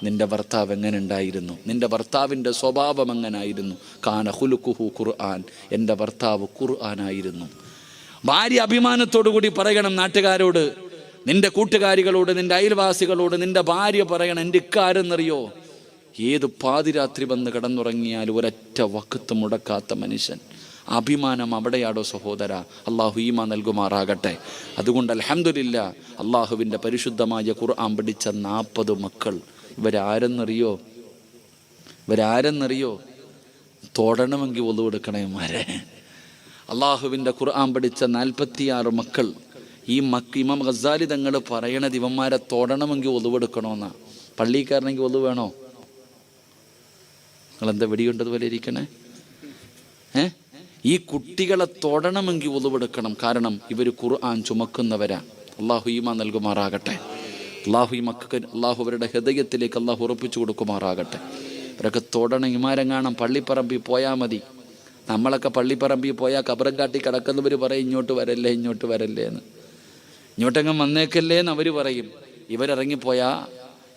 നിൻ്റെ ഭർത്താവ് എങ്ങനെ ഉണ്ടായിരുന്നു? നിൻ്റെ ഭർത്താവിൻ്റെ സ്വഭാവം എങ്ങനായിരുന്നു? കാന ഖുലുഖുഹു ഖുർആൻ, എൻ്റെ ഭർത്താവ് ഖുർആനായിരുന്നു. ഭാര്യ അഭിമാനത്തോടു കൂടി പറയണം നാട്ടുകാരോട്, നിൻ്റെ കൂട്ടുകാരികളോട്, നിൻ്റെ അയൽവാസികളോട് നിൻ്റെ ഭാര്യ പറയണം, എൻ്റെ ഇക്കാരെന്നറിയോ, ഏത് പാതിരാത്രി വന്ന് കിടന്നുറങ്ങിയാൽ ഒരൊറ്റ വഖത്ത് മുടക്കാത്ത മനുഷ്യൻ. അഭിമാനം അവിടെയാടോ സഹോദര. അള്ളാഹു ഈമാൻ നൽകുമാറാകട്ടെ. അതുകൊണ്ട് അൽഹംദുലില്ലാ, അള്ളാഹുവിൻ്റെ പരിശുദ്ധമായ ഖുർആൻ പഠിച്ച 40 മക്കൾ. ഇവരാരെന്നറിയോ? തൊടണമെങ്കിൽ ഒളു എടുക്കണേമാരെ. അള്ളാഹുവിൻ്റെ ഖുർആൻ പഠിച്ച 46 മക്കൾ. ഈ ഇമാം ഗസാലി തങ്ങൾ പറയണത് ഇവന്മാരെ തൊടണമെങ്കിൽ ഒളിവെടുക്കണമെന്നാ. പള്ളിക്കാരനെങ്കിൽ ഒളു വേണോ? നിങ്ങളെന്താ വെടിയുണ്ടതുപോലെ ഇരിക്കണേ? ഈ കുട്ടികളെ തൊടണമെങ്കിൽ ഒളിവെടുക്കണം. കാരണം ഇവർ ഖുർആൻ ചുമക്കുന്നവരാ. അള്ളാഹു ഈമാൻ നൽകുമാറാകട്ടെ. അള്ളാഹു ഈ മക്കൾക്ക് അള്ളാഹു അവരുടെ ഹൃദയത്തിലേക്ക് അള്ളാഹു ഉറപ്പിച്ചു കൊടുക്കുമാറാകട്ടെ. ഇവരൊക്കെ തൊടണം. ഇമാരെങ്ങാണം പള്ളിപ്പറമ്പിൽ പോയാൽ മതി. നമ്മളൊക്കെ പള്ളിപ്പറമ്പിൽ പോയാൽ കബറം കാട്ടി കിടക്കുന്നവർ പറയും, ഇങ്ങോട്ട് വരല്ലേ എന്ന്. ഇങ്ങോട്ടെങ്ങും വന്നേക്കല്ലേ എന്ന് അവർ പറയും. ഇവരിറങ്ങിപ്പോയാൽ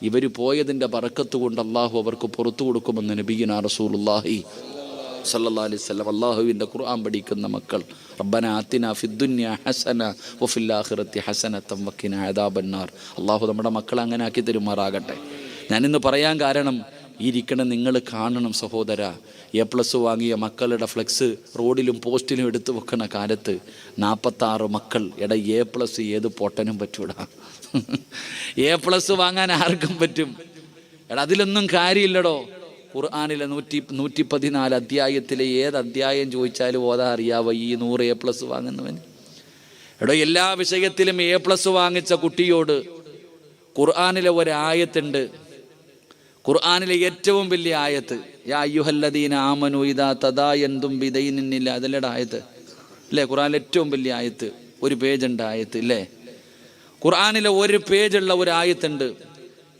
ഇവർ പോയതിൻ്റെ ബറക്കത്ത് കൊണ്ട് അള്ളാഹു അവർക്ക് പുറത്തു കൊടുക്കുമെന്ന് നബിയുനാ റസൂലുള്ളാഹി സല്ലല്ലാഹു അലൈഹി വസല്ലം. അള്ളാഹുവിൻ്റെ ഖുർആൻ പഠിക്കുന്ന മക്കൾ. റബ്ബനാ ആതിനാ ഫിദ്ദുനിയ ഹസന വഫിൽ ആഖിറതി ഹസനതൻ വഖിനാ അദാബന്നാർ. അള്ളാഹു നമ്മുടെ മക്കളെ അങ്ങനെ ആക്കി തരുമാറാകട്ടെ. ഞാനിന്ന് പറയാൻ കാരണം, ഈ ഇരിക്കണം നിങ്ങൾ കാണണം സഹോദര. A+ വാങ്ങിയ മക്കളുടെ ഫ്ലെക്സ് റോഡിലും പോസ്റ്റിലും എടുത്തു വെക്കണ കാലത്ത് 46 മക്കൾ. എടാ, A+ ഏത് പൊട്ടനും പറ്റൂടാ. A+ വാങ്ങാൻ ആർക്കും പറ്റും. എടാ, അതിലൊന്നും കാര്യമില്ലടോ. ഖുർആനിലെ 114 അധ്യായത്തിലെ ഏത് അധ്യായം ചോദിച്ചാലും ഓതാ അറിയാവോ ഈ 100 A+ വാങ്ങുന്നവൻ? എടോ, എല്ലാ വിഷയത്തിലും A+ വാങ്ങിച്ച കുട്ടിയോട് ഖുർആനിലെ ഒരായത്തുണ്ട്. ഖുർആനിലെ ഏറ്റവും വലിയ ആയത്ത്, യാ അയ്യുഹല്ലദീന ആമനു ഇദാ തദായൻതും ബിദൈനിൻ ഇല്ല. അതിലൂടെ ആയത്ത് അല്ലേ? ഖുർആനിലെ ഏറ്റവും വലിയ ആയത്ത്. ഒരു പേജുണ്ട് ആയത്ത് ഇല്ലേ? ഖുർആനിലെ ഒരു പേജുള്ള ഒരു ആയത്തുണ്ട്.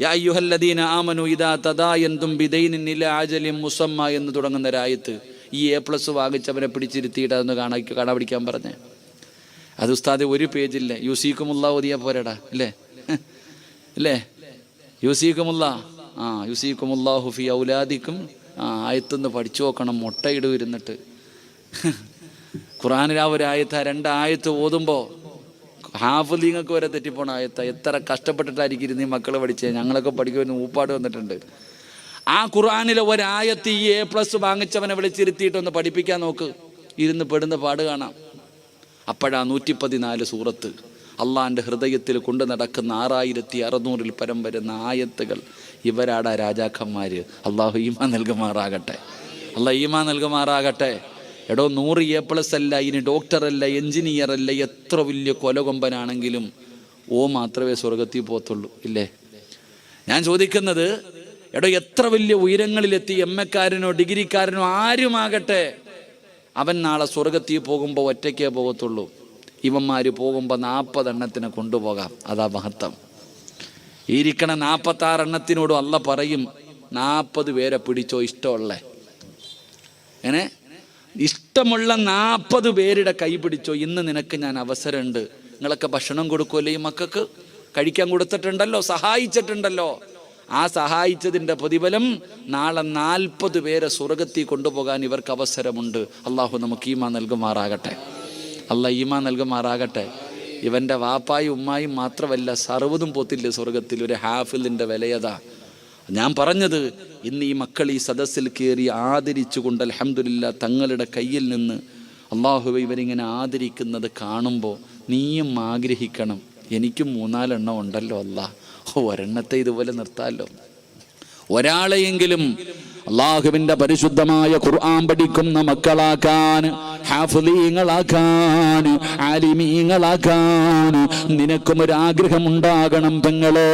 യാ അയ്യുഹല്ലദീന ആമനു ഇദാ തദായൻതും ബിദൈനിൻ ഇലാ അജലിൻ മുസമ്മ എന്ന് തുടങ്ങുന്ന ഒരായത്ത്. ഈ A+ വാങ്ങിച്ചവനെ പിടിച്ചിരുത്തിയിട്ട് അതൊന്ന് കാണാ പിടിക്കാൻ പറഞ്ഞേ. അത് ഉസ്താദെ ഒരു പേജില്ല. യൂസീക്കുമുല്ലാഹ് ഓതിയാ പോരടാ ഇല്ലേ? യൂസീക്കുമുല്ലാഹു ഫി ഔലാദിക്കും. ആയത്തൊന്ന് പഠിച്ചു നോക്കണം. മുട്ടയിടും ഇരുന്നിട്ട്. ഖുർആനിൽ ആ ഒരു ആയത്ത്, 2 ആയത്ത് ഓതുമ്പോൾ ഹാഫിലിങ്ങൾക്ക് വരെ തെറ്റിപ്പോണ ആയത്ത. എത്ര കഷ്ടപ്പെട്ടിട്ടായിരിക്കും ഇരുന്ന് ഈ മക്കളെ പഠിച്ചേ. ഞങ്ങളൊക്കെ പഠിക്കുമെന്ന് ഊപ്പാട് വന്നിട്ടുണ്ട്. ആ ഖുർആനിലെ ഒരായത്ത് ഈ A+ വാങ്ങിച്ചവനെ വിളിച്ചിരുത്തിയിട്ടൊന്ന് പഠിപ്പിക്കാൻ നോക്ക്. ഇരുന്ന് പെടുന്ന പാട് കാണാം. അപ്പോഴാ 114 സൂറത്ത് അള്ളാൻ്റെ ഹൃദയത്തിൽ കൊണ്ടു നടക്കുന്ന 6600 പരം വരുന്ന ആയത്തുകൾ. ഇവരാടാ രാജാക്കന്മാർ. അള്ളാഹു ഈമാൻ നൽകുമാറാകട്ടെ. എടോ, 100 A+ അല്ല, ഇനി ഡോക്ടറല്ല, എൻജിനീയറല്ല, എത്ര വലിയ കൊലകൊമ്പനാണെങ്കിലും മാത്രമേ സ്വർഗത്തിൽ പോകത്തുള്ളൂ ഇല്ലേ? ഞാൻ ചോദിക്കുന്നത്, എടോ, എത്ര വലിയ ഉയരങ്ങളിലെത്തി MA-ക്കാരനോ ഡിഗ്രിക്കാരനോ ആരുമാകട്ടെ, അവൻ നാളെ സ്വർഗത്തിൽ പോകുമ്പോൾ ഒറ്റയ്ക്കേ പോകത്തുള്ളൂ. ഇവന്മാർ പോകുമ്പോൾ 40 എണ്ണത്തിനെ കൊണ്ടുപോകാം. അതാ മഹത്വം. ഇരിക്കണ 46 എണ്ണത്തിനോടും അല്ല പറയും, 40 പേരെ പിടിച്ചോ ഇഷ്ടമുള്ള 40 പേരുടെ കൈ പിടിച്ചോ. ഇന്ന് നിനക്ക് ഞാൻ അവസരമുണ്ട്. നിങ്ങളൊക്കെ ഭക്ഷണം കൊടുക്കുമല്ലോ ഈ മക്കൾക്ക്, കഴിക്കാൻ കൊടുത്തിട്ടുണ്ടല്ലോ, സഹായിച്ചിട്ടുണ്ടല്ലോ. ആ സഹായിച്ചതിൻ്റെ പ്രതിഫലം നാളെ 40 പേരെ സ്വർഗത്തിൽ കൊണ്ടുപോകാൻ ഇവർക്ക് അവസരമുണ്ട്. അള്ളാഹു നമുക്ക് ഈമാൻ നൽകുമാറാകട്ടെ. ഇവൻ്റെ വാപ്പായും ഉമ്മായും മാത്രമല്ല, സർവ്വതും പോത്തില്ല സ്വർഗത്തിൽ. ഒരു ഹാഫിലിൻ്റെ വിലയതാ. ഞാൻ പറഞ്ഞത്, ഇന്ന് ഈ മക്കൾ ഈ സദസ്സിൽ കയറി ആദരിച്ചുകൊണ്ട് അൽഹംദുലില്ലാ തങ്ങളുടെ കയ്യിൽ നിന്ന് അള്ളാഹുവേ ഇവരിങ്ങനെ ആദരിക്കുന്നത് കാണുമ്പോൾ നീയും ആഗ്രഹിക്കണം, എനിക്കും 3-4 എണ്ണം ഉണ്ടല്ലോ അല്ലാ, ഒരെണ്ണത്തെ ഇതുപോലെ നിർത്താമല്ലോ. ഒരാളെയെങ്കിലും അള്ളാഹുവിൻ്റെ പരിശുദ്ധമായ ഖുർആൻ പഠിക്കുന്ന മക്കളാക്കാൻ, ഹാഫിളീങ്ങളാക്കാൻ, ആലിമീങ്ങളാക്കാൻ നിനക്കും ഒരാഗ്രഹമുണ്ടാകണം പെങ്ങളെ.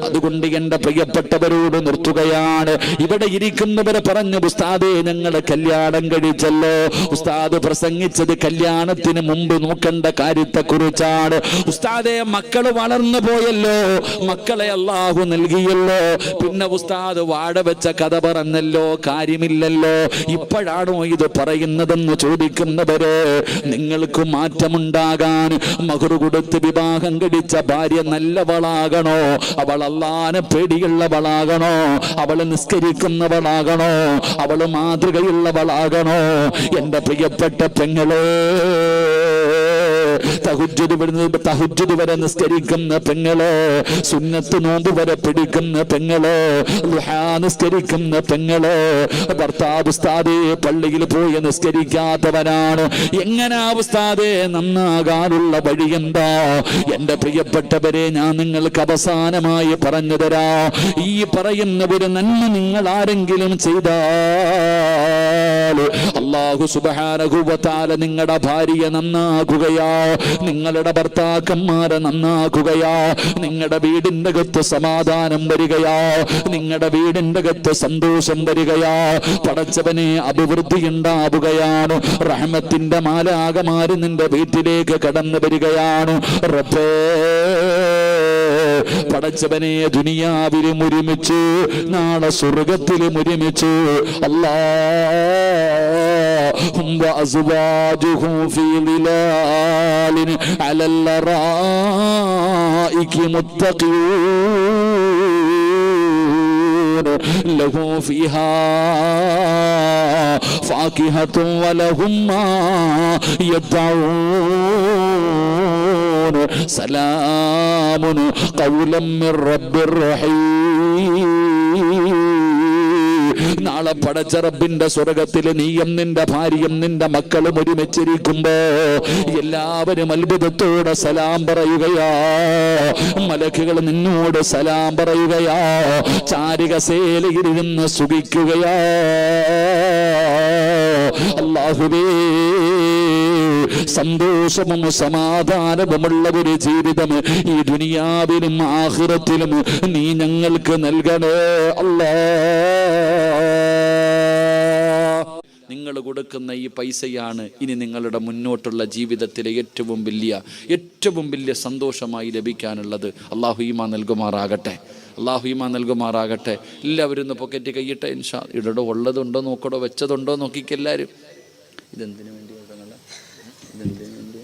അതുകൊണ്ട് എൻ്റെ പ്രിയപ്പെട്ടവരോട് നിർത്തുകയാണ്. ഇവിടെ ഇരിക്കുന്നവരെ പറഞ്ഞു, ഉസ്താദേ ഞങ്ങളെ കല്യാണം കഴിച്ചല്ലോ. ഉസ്താദ് പ്രസംഗിച്ചത് കല്യാണത്തിന് മുമ്പ് നോക്കേണ്ട കാര്യത്തെക്കുറിച്ചാണ്. ഉസ്താദേ മക്കള് വളർന്നു പോയല്ലോ, മക്കളെ അള്ളാഹു നൽകിയല്ലോ, പിന്നെ ഉസ്താദ് വാട വെച്ച കഥ പറഞ്ഞല്ലോ, കാര്യമില്ലല്ലോ, ഇപ്പോഴാണോ ഇത് പറയുന്നതെന്ന് ചോദിക്കും കൊടുക്കുന്നവരെ, നിങ്ങൾക്ക് മാറ്റമുണ്ടാകാൻ മഹർ കൊടുത്ത് വിവാഹം കഴിച്ച ഭാര്യ നല്ലവളാകണോ? അവൾ അല്ലാഹുവിനെ പേടിയുള്ളവളാകണോ? അവൾ നിസ്കരിക്കുന്നവളാകണോ? അവൾ മാതൃകയുള്ളവളാകണോ? എന്റെ പ്രിയപ്പെട്ട പെങ്ങളെ, തഹജ്ജുദ് വരെ നിസ്കരിക്കുന്ന പെങ്ങളെ, സുന്നത്ത് നോമ്പ് വരെ പിടിക്കുന്ന പെങ്ങളെ, ദുഹാ നിസ്കരിക്കുന്ന പെങ്ങളെ, ഭർത്താവ് ഉസ്താദേ പള്ളിയിൽ പോയി നിസ്കരിക്കാത്തവനാണ്, എങ്ങനെ ഉസ്താദേ നന്നാകാനുള്ള വഴി എന്താ? എന്റെ പ്രിയപ്പെട്ടവരെ, ഞാൻ നിങ്ങൾക്ക് അവസാനമായി പറഞ്ഞു തരാ. ഈ പറയുന്ന ഒരു നന്മ നിങ്ങൾ ആരെങ്കിലും ചെയ്താൽ അല്ലാഹു സുബ്ഹാനഹു വ തആല നിങ്ങളുടെ ഭാര്യയെ നന്നാക്കുകയാ, നിങ്ങളുടെ ഭർത്താക്കന്മാരെ നന്നാക്കുകയാ, നിങ്ങളുടെ വീടിന്റെ അകത്ത് സമാധാനം വരികയാ, നിങ്ങളുടെ വീടിന്റെ അകത്ത് സന്തോഷം വരികയാ, പടച്ചവനെ അഭിവൃദ്ധി ഉണ്ടാവുകയാണ്, റഹ്മത്തിന്റെ മാലാകമാര് നിന്റെ വീട്ടിലേക്ക് കടന്നു വരികയാണ്. റബ്ബേ, പടച്ചവനെ ദുനിയാവിലും ഒരുമിച്ച് നാളെ സ്വർഗത്തിലും ഒരുമിച്ച് അല്ലാഹും വഅസ്വാജുഹു ഫീ ളിലാലിൻ അലൽ ലറായികി മുത്തഖീൻ ലഹു ഫീഹാ ഫാകിഹത്തുൻ വലഹും മാ യദ്ഊൻ സലാമുൻ ഖൗലൻ മിർ റബ്ബിർ റഹീം. നാളെ പടച്ച റബ്ബിന്റെ സ്വർഗത്തിൽ നീയും നിന്റെ ഭാര്യയും നിന്റെ മക്കളും ഒരുമിച്ചിരിക്കുമ്പോ എല്ലാവരും അത്ഭുതത്തോടെ സലാം പറയുകയാ, മലക്കുകൾ നിന്നോട് സലാം പറയുകയാ, ചാരികസേലയിരുന്ന് സുഖിക്കുകയാ. അല്ലാഹുവേ, സന്തോഷവും സമാധാനവുമുള്ള ഒരു ജീവിതം ഈ ദുനിയാവിലും ആഖിറത്തിലും നീ ഞങ്ങൾക്ക് നൽകണേ അല്ലാഹ്. നിങ്ങൾ കൊടുക്കുന്ന ഈ പൈസയാണ് ഇനി നിങ്ങളുടെ മുന്നോട്ടുള്ള ജീവിതത്തിലെ ഏറ്റവും വലിയ സന്തോഷമായി ലഭിക്കാനുള്ളത്. അല്ലാഹു ഈമാൻ നൽകുമാറാകട്ടെ, അല്ലാഹു ഈമാൻ നൽകുമാറാകട്ടെ. എല്ലാവരും ഒന്ന് പൊക്കറ്റ് കൈയിട്ടെ ഇൻഷാ. ഇടടോ ഉള്ളതുണ്ടോ നോക്കടോ, വെച്ചതുണ്ടോ നോക്കിക്കെല്ലാവരും. ഇതെന്തിനു വേണ്ടി ഇതെന്തിനു വേണ്ടി?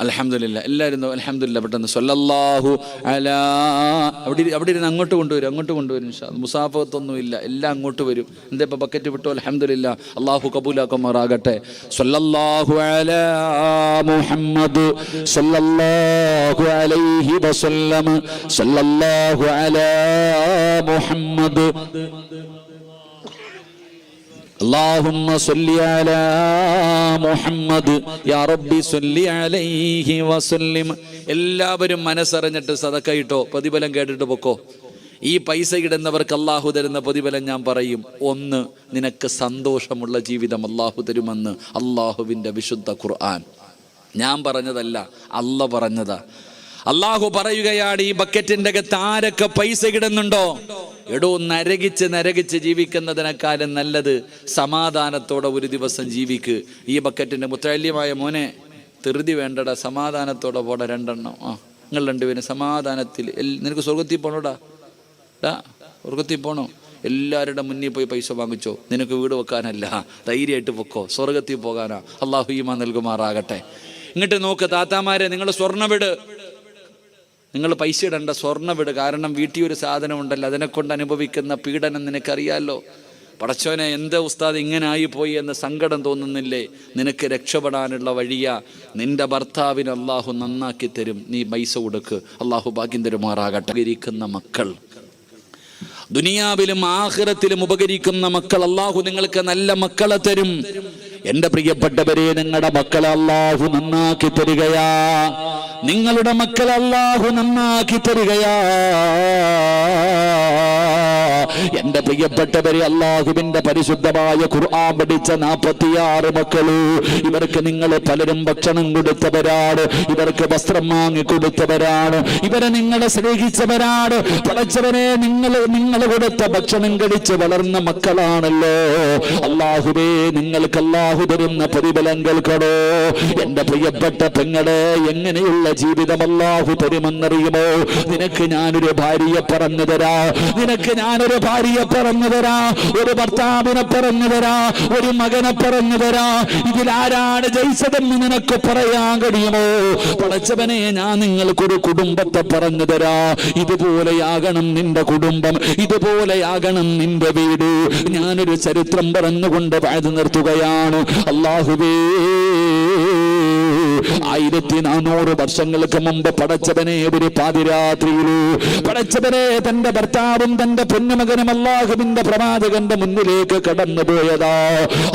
അൽഹംദുലില്ലാ, എല്ലാവരും അൽഹംദുലില്ലാ പെട്ടെന്ന് സ്വല്ലല്ലാഹു അലാ. അവിടെ ഇരുന്ന് അങ്ങോട്ട് കൊണ്ടുവരും ഇൻഷാ. മുസാഫത്തൊന്നുമില്ല, എല്ലാം അങ്ങോട്ട് വരും. എന്താ ഇപ്പം ബക്കറ്റ് വിട്ടു? അൽഹംദുലില്ലാ, അല്ലാഹു കബൂലാക്കുമാറാകട്ടെ. സ്വല്ലല്ലാഹു അലാ മുഹമ്മദ് സ്വല്ലല്ലാഹു അലൈഹി വസല്ലം, സ്വല്ലല്ലാഹു അലാ മുഹമ്മദ് اللهم صل على محمد يا ربي صل عليه وسلم. എല്ലാവരും മനസ്സറിഞ്ഞിട്ട് സദക്ക ഇട്ടോ, പ്രതിഫലം കേട്ടിട്ട് പൊക്കോ. ഈ പൈസ ഇടുന്നവർക്ക് അല്ലാഹു തരുന്ന പ്രതിഫലം ഞാൻ പറയും. ഒന്ന്, നിനക്ക് സന്തോഷമുള്ള ജീവിതം അല്ലാഹു തരുമെന്ന് അല്ലാഹുവിൻ്റെ വിശുദ്ധ ഖുർആൻ. ഞാൻ പറഞ്ഞതല്ല, അല്ല പറഞ്ഞതാ. അല്ലാഹു പറയുകയാണ്, ഈ ബക്കറ്റിന്റെ അകത്ത് ആരൊക്കെ പൈസ ഇടുന്നുണ്ടോ, എടോ നരകിച്ച് ജീവിക്കുന്നതിനേക്കാളും നല്ലത് സമാധാനത്തോടെ ഒരു ദിവസം ജീവിക്ക്. ഈ ബക്കറ്റിന്റെ മുത്തല്യമായ മോനെ, ധൃതി വേണ്ടടാ, സമാധാനത്തോടെ പോടാ. രണ്ടെണ്ണം നിങ്ങൾ രണ്ടുപേരും സമാധാനത്തിൽ. നിനക്ക് സ്വർഗത്തിൽ പോണോടാ, സ്വർഗത്തിൽ പോണോ? എല്ലാവരുടെ മുന്നിൽ പോയി പൈസ വാങ്ങിച്ചോ. നിനക്ക് വീട് വെക്കാനല്ല, ധൈര്യമായിട്ട് പൊക്കോ, സ്വർഗത്തിൽ പോകാനാ. അല്ലാഹു ഈമാൻ നൽകുമാറാകട്ടെ. ഇങ്ങോട്ട് നോക്ക് താത്താമാരെ, നിങ്ങൾ സ്വർണ്ണവിട്, നിങ്ങൾ പൈസ ഇടണ്ട, സ്വർണ്ണവിട്. കാരണം വീട്ടിൽ ഒരു സാധനം ഉണ്ടല്ലോ, അതിനെക്കൊണ്ട് അനുഭവിക്കുന്ന പീഡനം നിനക്കറിയാമല്ലോ. പടച്ചോനെ, എന്താ ഉസ്താദ് ഇങ്ങനെ ആയിപ്പോയി എന്ന് സങ്കടം തോന്നുന്നില്ലേ? നിനക്ക് രക്ഷപ്പെടാനുള്ള വഴിയാ. നിന്റെ ഭർത്താവിന് അല്ലാഹു നന്നാക്കി തരും, നീ പൈസ കൊടുക്ക്. അല്ലാഹു ഭാഗ്യം തരുമാറാകട്ടെ. ഉപകരിക്കുന്ന മക്കൾ, ദുനിയാവിലും ആഖിറത്തിലും ഉപകരിക്കുന്ന മക്കൾ അല്ലാഹു നിങ്ങൾക്ക് നല്ല മക്കളെ തരും. എന്റെ പ്രിയപ്പെട്ടവരെ, നിങ്ങളുടെ മക്കളെ അല്ലാഹു നന്നാക്കി തരികയാ, നിങ്ങളുടെ മക്കളെ അല്ലാഹു നന്നാക്കി തരികയാ. എന്റെ പ്രിയപ്പെട്ടവരെ, അല്ലാഹുവിന്റെ പരിശുദ്ധമായ ഖുർആൻ പഠിച്ച 46 മക്കള്, ഇവർക്ക് നിങ്ങൾ പലരും ഭക്ഷണം കൊടുത്തവരാണ്, ഇവർക്ക് വസ്ത്രം വാങ്ങി കൊടുത്തവരാണ്, ഇവരെ നിങ്ങളെ സ്നേഹിച്ചവരാണ്. പടച്ചവനെ, നിങ്ങൾ കൊടുത്ത ഭക്ഷണം കഴിച്ച് വളർന്ന മക്കളാണല്ലോ. അല്ലാഹുവേ, നിങ്ങൾക്ക് അല്ലാഹു തരുന്ന പ്രതിഫലം കേൾക്കണോ? എന്റെ പ്രിയപ്പെട്ട പെങ്ങളെ, എങ്ങനെയുള്ള ജീവിതം അല്ലാഹു തരുമെന്നറിയുമോ? നിനക്ക് ഞാനൊരു ഭാര്യയെ പറഞ്ഞു തരാ, നിനക്ക് ഞാനൊരു ഭാര്യയെ പറഞ്ഞു തരാ, ഒരു ഭർത്താവിനെ പറഞ്ഞു തരാ, ഒരു മകനെ പറഞ്ഞു തരാ. ഇതിലാരാണ് ജയിച്ചതെന്ന് നിനക്ക് പറയാൻ കഴിയുമോ? പടച്ചവനെ, ഞാൻ നിങ്ങൾക്കൊരു കുടുംബത്തെ പറഞ്ഞു തരാ. ഇതുപോലെയാകണം നിന്റെ കുടുംബം, ഇതുപോലെയാകണം നിന്റെ വീട്. ഞാനൊരു ചരിത്രം പറഞ്ഞുകൊണ്ട് വാഴ്ന്നു നിർത്തുകയാണ്. അല്ലാഹുവേ, 1400 വർഷങ്ങൾക്ക് മുമ്പ് പടച്ചവനെ ഒരു പാതിരാത്രിയില് പടച്ചവനെ തന്റെ ഭർത്താവും തന്റെ പൊന്നുമകനും അല്ലാഹുവിന്റെ പ്രവാചകന്റെ മുന്നിലേക്ക് കടന്നുപോയതാ.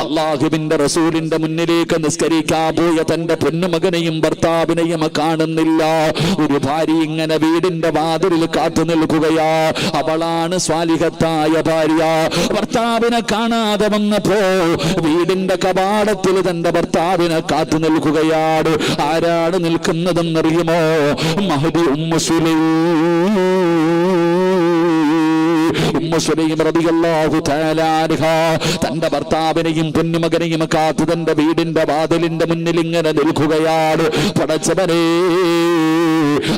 അല്ലാഹുവിന്റെ റസൂലിന്റെ മുന്നിലേക്ക് നിസ്കരിക്കാൻ പോയ തന്റെ പൊന്നുമകനെയും ഭർത്താവിനെയും കാണുന്നില്ല. ഒരു ഭാര്യ ഇങ്ങനെ വീടിന്റെ വാതിലിൽ കാത്തു നിൽക്കുകയാ. അവളാണ് സ്വാലിഹത്തായ ഭാര്യ. ഭർത്താവിനെ കാണാതെ വന്നപ്പോ വീടിന്റെ കവാടത്തിൽ തന്റെ ഭർത്താവിനെ കാത്തു നിൽക്കുകയാണ്. ആരാണ് നിൽക്കുന്നതെന്നറിയുമോ? മഹദി ഉമ്മു സുലൈം റളിയല്ലാഹു തആല അൻഹ തന്റെ ഭർത്താവിനെയും പൊന്നുമകനെയും കാത്തു തന്റെ വീടിന്റെ വാതിലിന്റെ മുന്നിൽ ഇങ്ങനെ നിൽക്കുകയാണ്. പടച്ചവനെ,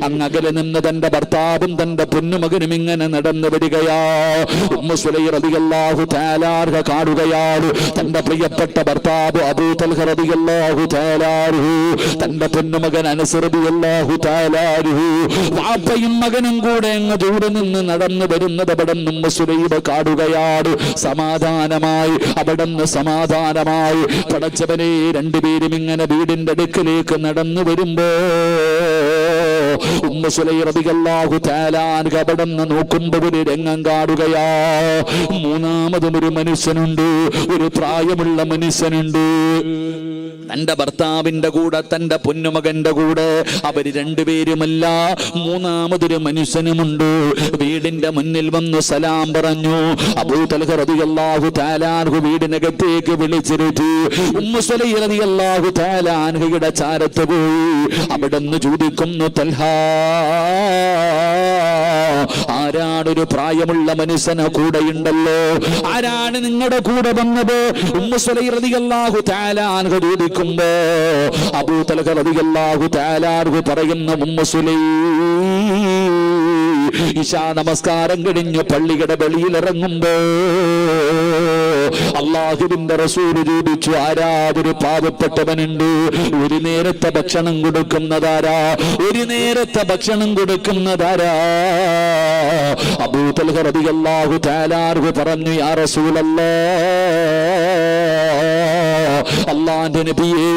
അങ്ങകലെ നിന്ന് തന്റെ ഭർത്താവും തന്റെ പൊന്നുമകനും ഇങ്ങനെ നടന്നു വരികയാ. ഉമ്മു സുലൈം റളിയല്ലാഹു തആല അൻഹ കാണുകയാണ്. തന്റെ പ്രിയപ്പെട്ട ഭർത്താവ് അബൂ തൽഹ റളിയല്ലാഹു തആല അൻഹു, തന്റെ പൊന്നുമകൻ അനസ് റളിയല്ലാഹു തആല അൻഹു, വാപ്പയും മകനും കൂടെ അങ്ങ് ദൂരെ നിന്ന് നടന്നു വരുന്നത് അവിടുന്ന് ഉമ്മു സുലൈം കാണുകയാണ്. സമാധാനമായി, അവിടുന്ന് സമാധാനമായി. പടച്ചവനെ, രണ്ടുപേരും ഇങ്ങനെ വീടിന്റെ അടുക്കലേക്ക് നടന്നു വരുമ്പോ ഉമ്മു സുലൈം റളിയല്ലാഹു തആല അൻഹ അവിടുന്ന് നോക്കുമ്പോ ഒരു രംഗം കാണുകയാ. മൂന്നാമതും ഒരു മനുഷ്യനുണ്ട്, ഒരു പ്രായമുള്ള മനുഷ്യനുണ്ട്. തന്റെ ഭർത്താവിന്റെ കൂടെ തന്റെ പൊന്നുമകന്റെ കൂടെ അവര് രണ്ടുപേരുമല്ല, മൂന്നാമതൊരു മനുഷ്യനുമുണ്ട്. വീടിന്റെ മുന്നിൽ വന്നു സലാം പറഞ്ഞു. അബൂ തൽഹ റളിയല്ലാഹു തആല അൻഹു വീടിനകത്തേക്ക് വിളിച്ചിരുത്തി. ഉമ്മു സുലൈം റളിയല്ലാഹു തആല അൻഹയുടെ ചാരത്ത് പോയി. അവിടുന്ന് ചോദിക്കുന്നു, തൽഹ, ആരാണൊരു പ്രായമുള്ള മനുഷ്യന് കൂടെയുണ്ടല്ലോ, ആരാണ് നിങ്ങളുടെ കൂടെ വന്നത്? ഉമ്മു സുലൈം റളിയല്ലാഹു തആല അൻഹു ചോദിക്കുമ്പോ അബൂ തൽഹ റളിയല്ലാഹു തആല അൻഹു പറയുന്ന, ഉമ്മു സുലൈം ഇശാ നമസ്കാരം കഴിഞ്ഞ് പള്ളിയുടെ വെളിയിൽ ഇറങ്ങുമ്പോ അല്ലാഹുവിന്റെ റസൂൽ ചോദിച്ചു, ആരാതൊരു പാവപ്പെട്ടവനുണ്ട്, ഒരു നേരത്തെ ഭക്ഷണം കൊടുക്കുന്നതാരാ, ഒരു നേരത്തെ ഭക്ഷണം കൊടുക്കുന്നതാരാ? അബൂ തൽഹ റളിയല്ലാഹു തആല അൻഹു പറഞ്ഞു, യാ റസൂലല്ലാഹ്, അല്ലാഹുവിന്റെ നബിയേ,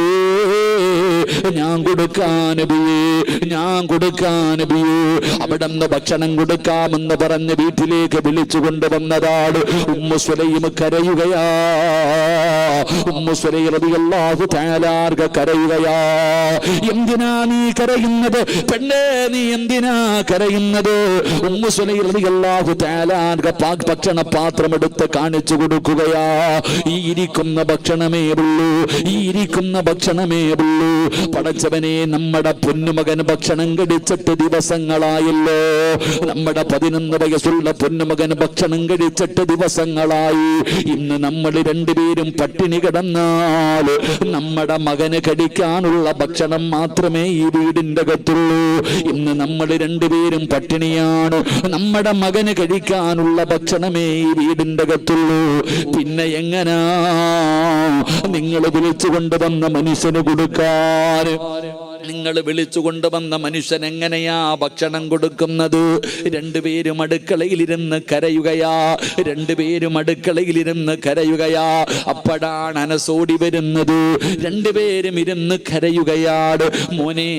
ഞാൻ കൊടുക്കാൻ നബിയേ, ഞാൻ കൊടുക്കാൻ നബിയേ. അവിടുന്ന് ഭക്ഷണം കൊടുക്കാമെന്ന് പറഞ്ഞ് വീട്ടിലേക്ക് വിളിച്ചു കൊണ്ടുവന്നതാണ്. Ummu Sulaim കരയുകയാ. ഉമ്മു സുലൈം റളിയല്ലാഹു തആല അൻഹ കരയുകയാ. എന്തിനാ നീ കരയുന്നത് പെണ്ണേ, നീ എന്തിനാ കരയുന്നത്? ഉമ്മു സുലൈം റളിയല്ലാഹു തആല അൻഹ ഭക്ഷണ പാത്രം എടുത്ത് കാണിച്ചു കൊടുക്കുകയാ. ഈ ഇരിക്കുന്ന ഭക്ഷണമേ ഉള്ളൂ, ഈ ഇരിക്കുന്ന ഭക്ഷണമേ ഉള്ളൂ. പടച്ചവനെ, നമ്മുടെ പൊന്നുമകൻ ഭക്ഷണം കഴിച്ചിട്ട് ദിവസങ്ങളായല്ലോ. നമ്മുടെ 11 വയസ്സുള്ള പൊന്നുമകൻ ഭക്ഷണം കഴിച്ചിട്ട് ദിവസങ്ങളായി. ഇന്ന് നമ്മൾ രണ്ടുപേരും പട്ടിണി കിടന്നാൽ നമ്മുടെ മകന് കഴിക്കാനുള്ള ഭക്ഷണം മാത്രമേ ഈ വീടിന്റെ അകത്തുള്ളൂ. ഇന്ന് നമ്മൾ രണ്ടുപേരും പട്ടിണിയാണ്, നമ്മുടെ മകന് കഴിക്കാനുള്ള ഭക്ഷണമേ ഈ വീടിന്റെ അകത്തുള്ളൂ. പിന്നെ എങ്ങനാ നിങ്ങൾ വിളിച്ചു കൊണ്ടുവന്ന മനുഷ്യന് കൊടുക്കാൻ? നിങ്ങൾ വിളിച്ചു കൊണ്ടുവന്ന മനുഷ്യൻ എങ്ങനെയാ ഭക്ഷണം കൊടുക്കുന്നത്? രണ്ടുപേരും അടുക്കളയിലിരുന്ന് കരയുകയാ, രണ്ടുപേരും അടുക്കളയിലിരുന്ന് കരയുകയാ. അപ്പോഴാണ് അനസോടി വരുന്നത്. രണ്ടുപേരും ഇരുന്ന് കരയുകയാണ്. മോനെ,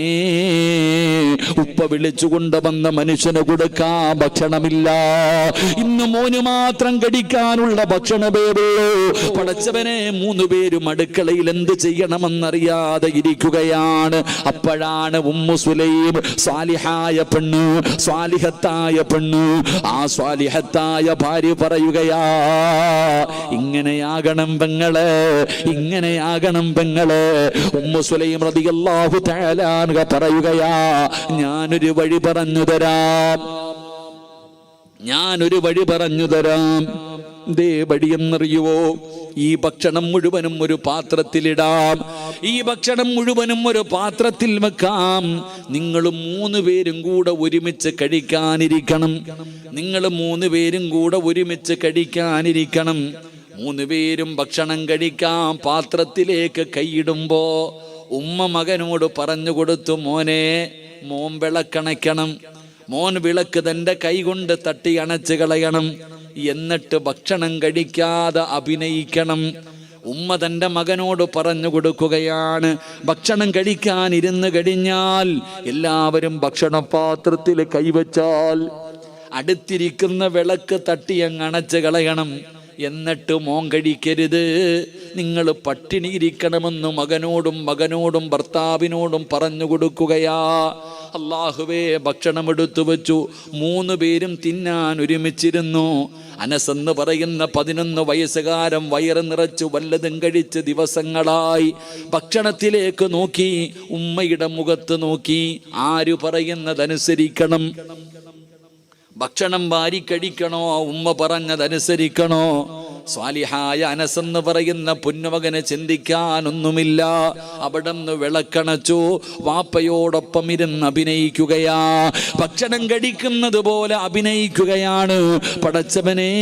ഉപ്പ വിളിച്ചു കൊണ്ടുവന്ന മനുഷ്യന് കൊടുക്കാൻ ഭക്ഷണമില്ല, ഇന്ന് മോന് മാത്രം കഴിക്കാനുള്ള ഭക്ഷണമേ ഉള്ളൂ. പടച്ചവനെ, 3 പേരും അടുക്കളയിൽ എന്ത് ചെയ്യണമെന്നറിയാതെ ഇരിക്കുകയാണ്. അപ്പോഴാണ് അപ്പോഴാണ് ഉമ്മു സുലൈം സ്വാലിഹായ പെണ്ണ്, സ്വാലിഹത്തായ പെണ്ണ്, ആ സ്വാലിഹത്തായ ഭാര്യ പറയുകയാ, ഇങ്ങനെയാകണം പെങ്ങളെ, ഇങ്ങനെയാകണം പെങ്ങളെ. ഉമ്മു സുലൈം റളിയല്ലാഹു തആല അൻഹ പറയുകയാ, ഞാനൊരു വഴി പറഞ്ഞു തരാം, ഞാനൊരു വഴി പറഞ്ഞു തരാം. ദേ വഴിയെന്നറിയുവോ? ഈ ഭക്ഷണം മുഴുവനും ഒരു പാത്രത്തിലിടാം, ഈ ഭക്ഷണം മുഴുവനും ഒരു പാത്രത്തിൽ വെക്കാം. നിങ്ങൾ 3 പേരും കൂടെ ഒരുമിച്ച് കഴിക്കാനിരിക്കണം, നിങ്ങൾ 3 പേരും കൂടെ ഒരുമിച്ച് കഴിക്കാനിരിക്കണം. 3 പേരും ഭക്ഷണം കഴിക്കാം. പാത്രത്തിലേക്ക് കൈയിടുമ്പോ ഉമ്മ മകനോട് പറഞ്ഞു കൊടുത്തു, മോനെ, മോൻ വിളക്കണയ്ക്കണം, മോൻ വിളക്ക് തൻ്റെ കൈ കൊണ്ട് തട്ടി അണച്ച് കളയണം, എന്നിട്ട് ഭക്ഷണം കഴിക്കാതെ അഭിനയിക്കണം. ഉമ്മ തൻ്റെ മകനോട് പറഞ്ഞു കൊടുക്കുകയാണ്, ഭക്ഷണം കഴിക്കാൻ ഇരുന്ന് കഴിഞ്ഞാൽ എല്ലാവരും ഭക്ഷണപാത്രത്തിൽ കൈവച്ചാൽ അടുത്തിരിക്കുന്ന വിളക്ക് തട്ടി അങ്ങ് അണച്ച് കളയണം, എന്നിട്ട് മോൻ കഴിക്കരുത്, നിങ്ങൾ പട്ടിണി ഇരിക്കണമെന്ന് മകനോടും ഭർത്താവിനോടും പറഞ്ഞു കൊടുക്കുകയാ. അല്ലാഹുവേ, ഭക്ഷണം എടുത്തു വെച്ചു. 3 പേരും തിന്നാൻ ഒരുമിച്ചിരുന്നു. അനസ് എന്ന് പറയുന്ന 11 വയസ്സുകാരൻ വയറ് നിറച്ചു വല്ലതും കഴിച്ച് ദിവസങ്ങളായി. ഭക്ഷണത്തിലേക്ക് നോക്കി, ഉമ്മയുടെ മുഖത്ത് നോക്കി, ആര് പറയുന്നതനുസരിക്കണം, ഭക്ഷണം വാരി കഴിക്കണോ, ഉമ്മ പറഞ്ഞതനുസരിക്കണോ? സ്വാലിഹായ അനസ് എന്ന് പറയുന്ന പൊന്നുമകന് ചിന്തിക്കാനൊന്നുമില്ല. അവിടെ നിന്ന് വിളക്കണച്ചു, വാപ്പയോടൊപ്പം ഇരുന്ന് അഭിനയിക്കുകയാ, ഭക്ഷണം കഴിക്കുന്നത് പോലെ അഭിനയിക്കുകയാണ്. പടച്ചവനെ,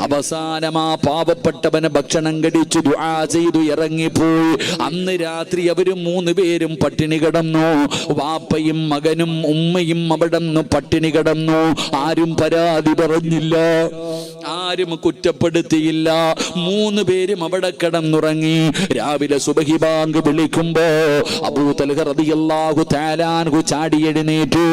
അവസാനമാ പാവപ്പെട്ടവന് ഭക്ഷണം കഴിച്ചു ദുആ ചെയ്തു ഇറങ്ങിപ്പോയി. അന്ന് രാത്രി അവര് 3 പേരും പട്ടിണി കിടന്നു. വാപ്പയും മകനും ഉമ്മയും അവിടെ നിന്ന് പട്ടിണി കിടന്നു. ആരും പരാതി പറഞ്ഞില്ല, ആരും കുറ്റപ്പെടുത്തിയില്ല. 3 പേരും അവിടെ കിടന്നുറങ്ങി. രാവിലെ സുബഹി ബാങ്ക് വിളിക്കുമ്പോ അബൂ തൽഹ റളിയല്ലാഹു തആല അൻഹു ചാടി എഴുന്നേറ്റു.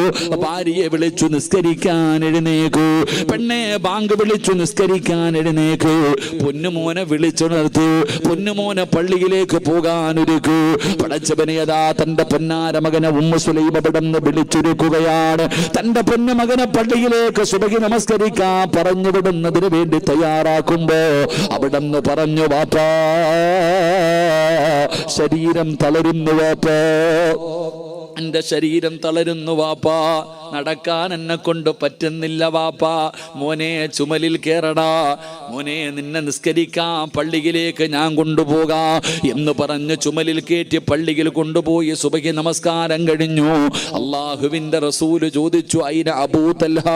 ഭാര്യയെ വിളിച്ചു നിസ്കരിക്കാൻ എഴുന്നേക്കു. പെണ്ണെ, ബാങ്ക് വിളിച്ചു നിസ്കരിക്കാൻ എഴുന്നേക്കു. പൊന്നുമോനെ വിളിച്ചുണർത്തു. പൊന്നുമോനെ പള്ളിയിലേക്ക് പോകാനൊരുക്കു. പടച്ചവനെ, അതാ തന്റെ പൊന്നാര മകനെ ഉമ്മു സുലൈം അവിടെ നിന്ന് വിളിച്ചൊരുക്കുകയാണ്. തന്റെ പൊന്നുമകനെ പള്ളിയിലേക്ക് സുബഹി നമസ്കരിക്കാൻ പറഞ്ഞു വിടുന്നതിന് വേണ്ടി തയ്യാറാക്കുമ്പോ അവിടെ നിന്ന് പറഞ്ഞു, വാപ്പാ, ശരീരം തളരുന്നു വാപ്പാ, എന്റെ ശരീരം തളരുന്നു വാപ്പാ, നടക്കാൻ എന്നെ കൊണ്ട് പറ്റുന്നില്ല വാപ്പാ. മോനെ, ചുമലിൽ കേറടാ, മോനെ, നിന്നെ നിസ്കരിക്കാം പള്ളിയിലേക്ക് ഞാൻ കൊണ്ടുപോകാം എന്ന് പറഞ്ഞ് ചുമലിൽ കയറ്റി പള്ളിയിൽ കൊണ്ടുപോയി. സുബഹി നമസ്കാരം കഴിഞ്ഞു. അള്ളാഹുവിന്റെ റസൂല് ചോദിച്ചു, അയിന അബൂ തൽഹ,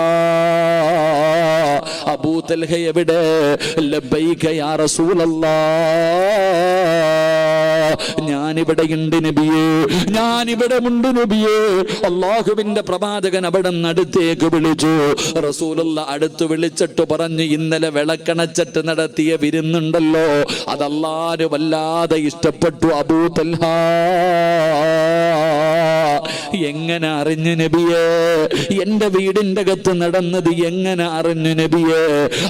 അബൂ തൽഹ എവിടെ? ലബ്ബൈക യാ റസൂലല്ലാഹ്, ഞാനിവിടെയുണ്ട് നബിയേ, ഞാനിവിടെ ഉണ്ട് നബിയേ. അള്ളാഹുവിന്റെ പ്രവാചകൻ അവിടെ അടുത്തേക്ക് വിളിച്ചു. റസൂലുള്ള അടുത്ത് വിളിച്ചിട്ട് പറഞ്ഞു, ഇന്നലെ വിളക്കണച്ചിട്ട് നടത്തിയ വിരുന്നുണ്ടല്ലോ, അതല്ലാഹു വല്ലാതെ ഇഷ്ടപ്പെട്ടു അബൂ തൽഹ. എങ്ങനെ അറിഞ്ഞു നബിയേ? എന്റെ വീടിന്റെ അകത്ത് നടന്നത് എങ്ങനെ അറിഞ്ഞു നബിയേ?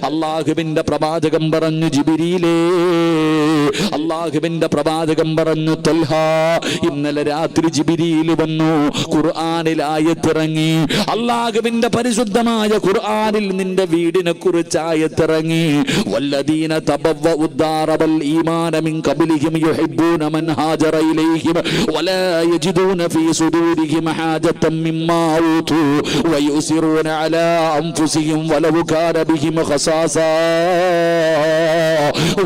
അള്ളാഹുവിന്റെ പ്രവാചകൻ പറഞ്ഞു, ജിബ്രീലേ, അള്ളാഹുവിന്റെ പ്രവാചകൻ പറഞ്ഞു, തൽഹ, ഇന്നലെ രാത്രി ജിബ്രീൽ വന്നു, ഖുർആനിൽ ആയത്തിറങ്ങി. അള്ളാഹുവിന്റെ പരിശുദ്ധമായ ഖുർആനിൽ നിന്റെ വീടിനെ കുറിച്ച് ആയത്തിറങ്ങി. വല്ലദീന തബവ്വഉ الدار والإيمان من قبلهم يحبون من هاجر إليهم ولا يجدون في صدورهم حاجة مما أوتوا ويؤثرون على أنفسهم ولو كان بهم خصاصة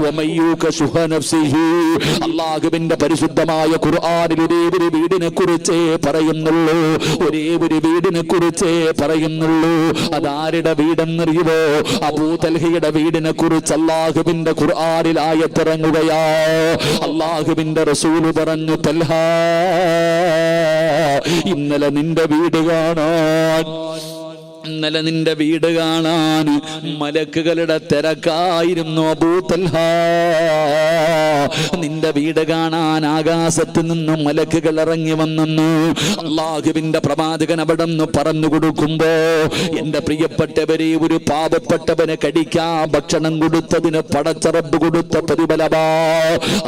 ومن يوق شح نفسه. അള്ളാഹുവിന്റെ പരിശുദ്ധമായ ഖുർആനിൽ ഒരേ ഒരു വീടിനെ കുറിച്ചേ പറയുന്നുള്ളൂ, ഒരേ ഒരു വീടിനെ കുറിച്ചേ പറയുന്നുള്ളൂ. അതാരുടെ വീടെന്നറിയുമോ? അബൂ തൽഹയുടെ വീടിനെ കുറിച്ച് അള്ളാഹുവിന്റെ ഖുർആനിൽ ആയത്തിറങ്ങുകയാ. അള്ളാഹുവിന്റെ റസൂല് പറഞ്ഞു, തൽഹ, ഇന്നലെ നിന്റെ വീട് കാണാൻ ഇന്നലെ നിന്റെ വീട് കാണാൻ മലക്കുകളുടെ തിരക്കായിരുന്നു അബൂ തൽഹ. നിന്റെ വീട് കാണാൻ ആകാശത്ത് നിന്നും മലക്കുകൾ ഇറങ്ങി വന്നെന്ന് അള്ളാഹുവിന്റെ പ്രവാചകൻ അവിടെ നിന്ന് പറഞ്ഞു കൊടുക്കുമ്പോ, എന്റെ പ്രിയപ്പെട്ടവരെ, ഒരു പാവപ്പെട്ടവന് കടിക്കാൻ ഭക്ഷണം കൊടുത്തതിന് പടച്ചറബ് കൊടുത്ത പ്രതിഫലമാ.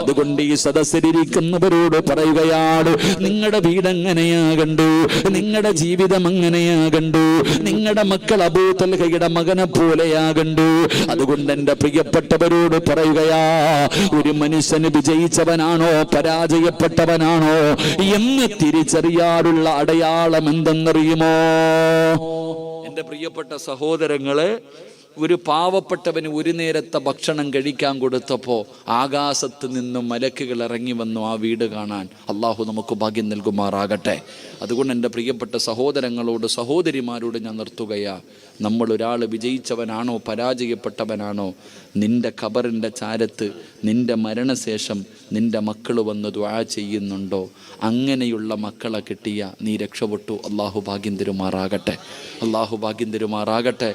അതുകൊണ്ട് ഈ സദസ്സിലിരിക്കുന്നവരോട് പറയുകയാണ്, നിങ്ങളുടെ വീട് എങ്ങനെയാ കണ്ടു, നിങ്ങളുടെ ജീവിതം എങ്ങനെയാ കണ്ടു, നിങ്ങളുടെ മക്കൾ അബൂ തൽഹയുടെ മകനെ പോലെയാ കണ്ടു. അതുകൊണ്ട് എന്റെ പ്രിയപ്പെട്ടവരോട് പറയുകയാ, ഒരു മനുഷ്യന് വിജയിച്ചവനാണോ പരാജയപ്പെട്ടവനാണോ എന്ന് തിരിച്ചറിയാനുള്ള അടയാളം എന്തെന്നറിയുമോ? എൻ്റെ പ്രിയപ്പെട്ട സഹോദരങ്ങളെ, ഒരു പാവപ്പെട്ടവന് ഒരു നേരത്തെ ഭക്ഷണം കഴിക്കാൻ കൊടുത്തപ്പോൾ ആകാശത്ത് നിന്നും മലക്കുകൾ ഇറങ്ങി വന്നു ആ വീട് കാണാൻ. അള്ളാഹു നമുക്ക് ഭാഗ്യം നൽകുമാറാകട്ടെ. അതുകൊണ്ട് എൻ്റെ പ്രിയപ്പെട്ട സഹോദരങ്ങളോട്, സഹോദരിമാരോട് ഞാൻ നിർത്തുകയാ, നമ്മളൊരാൾ വിജയിച്ചവനാണോ പരാജയപ്പെട്ടവനാണോ, നിന്റെ ഖബറിൻ്റെ ചാരത്ത് നിന്റെ മരണശേഷം നിന്റെ മക്കൾ വന്ന് ദുആ ചെയ്യുന്നുണ്ടോ? അങ്ങനെയുള്ള മക്കളെ കിട്ടിയ നീ രക്ഷപ്പെട്ടു. അള്ളാഹു ഭാഗ്യം തരുമാറാകട്ടെ. അള്ളാഹു ഭാഗ്യം തരുമാറാകട്ടെ.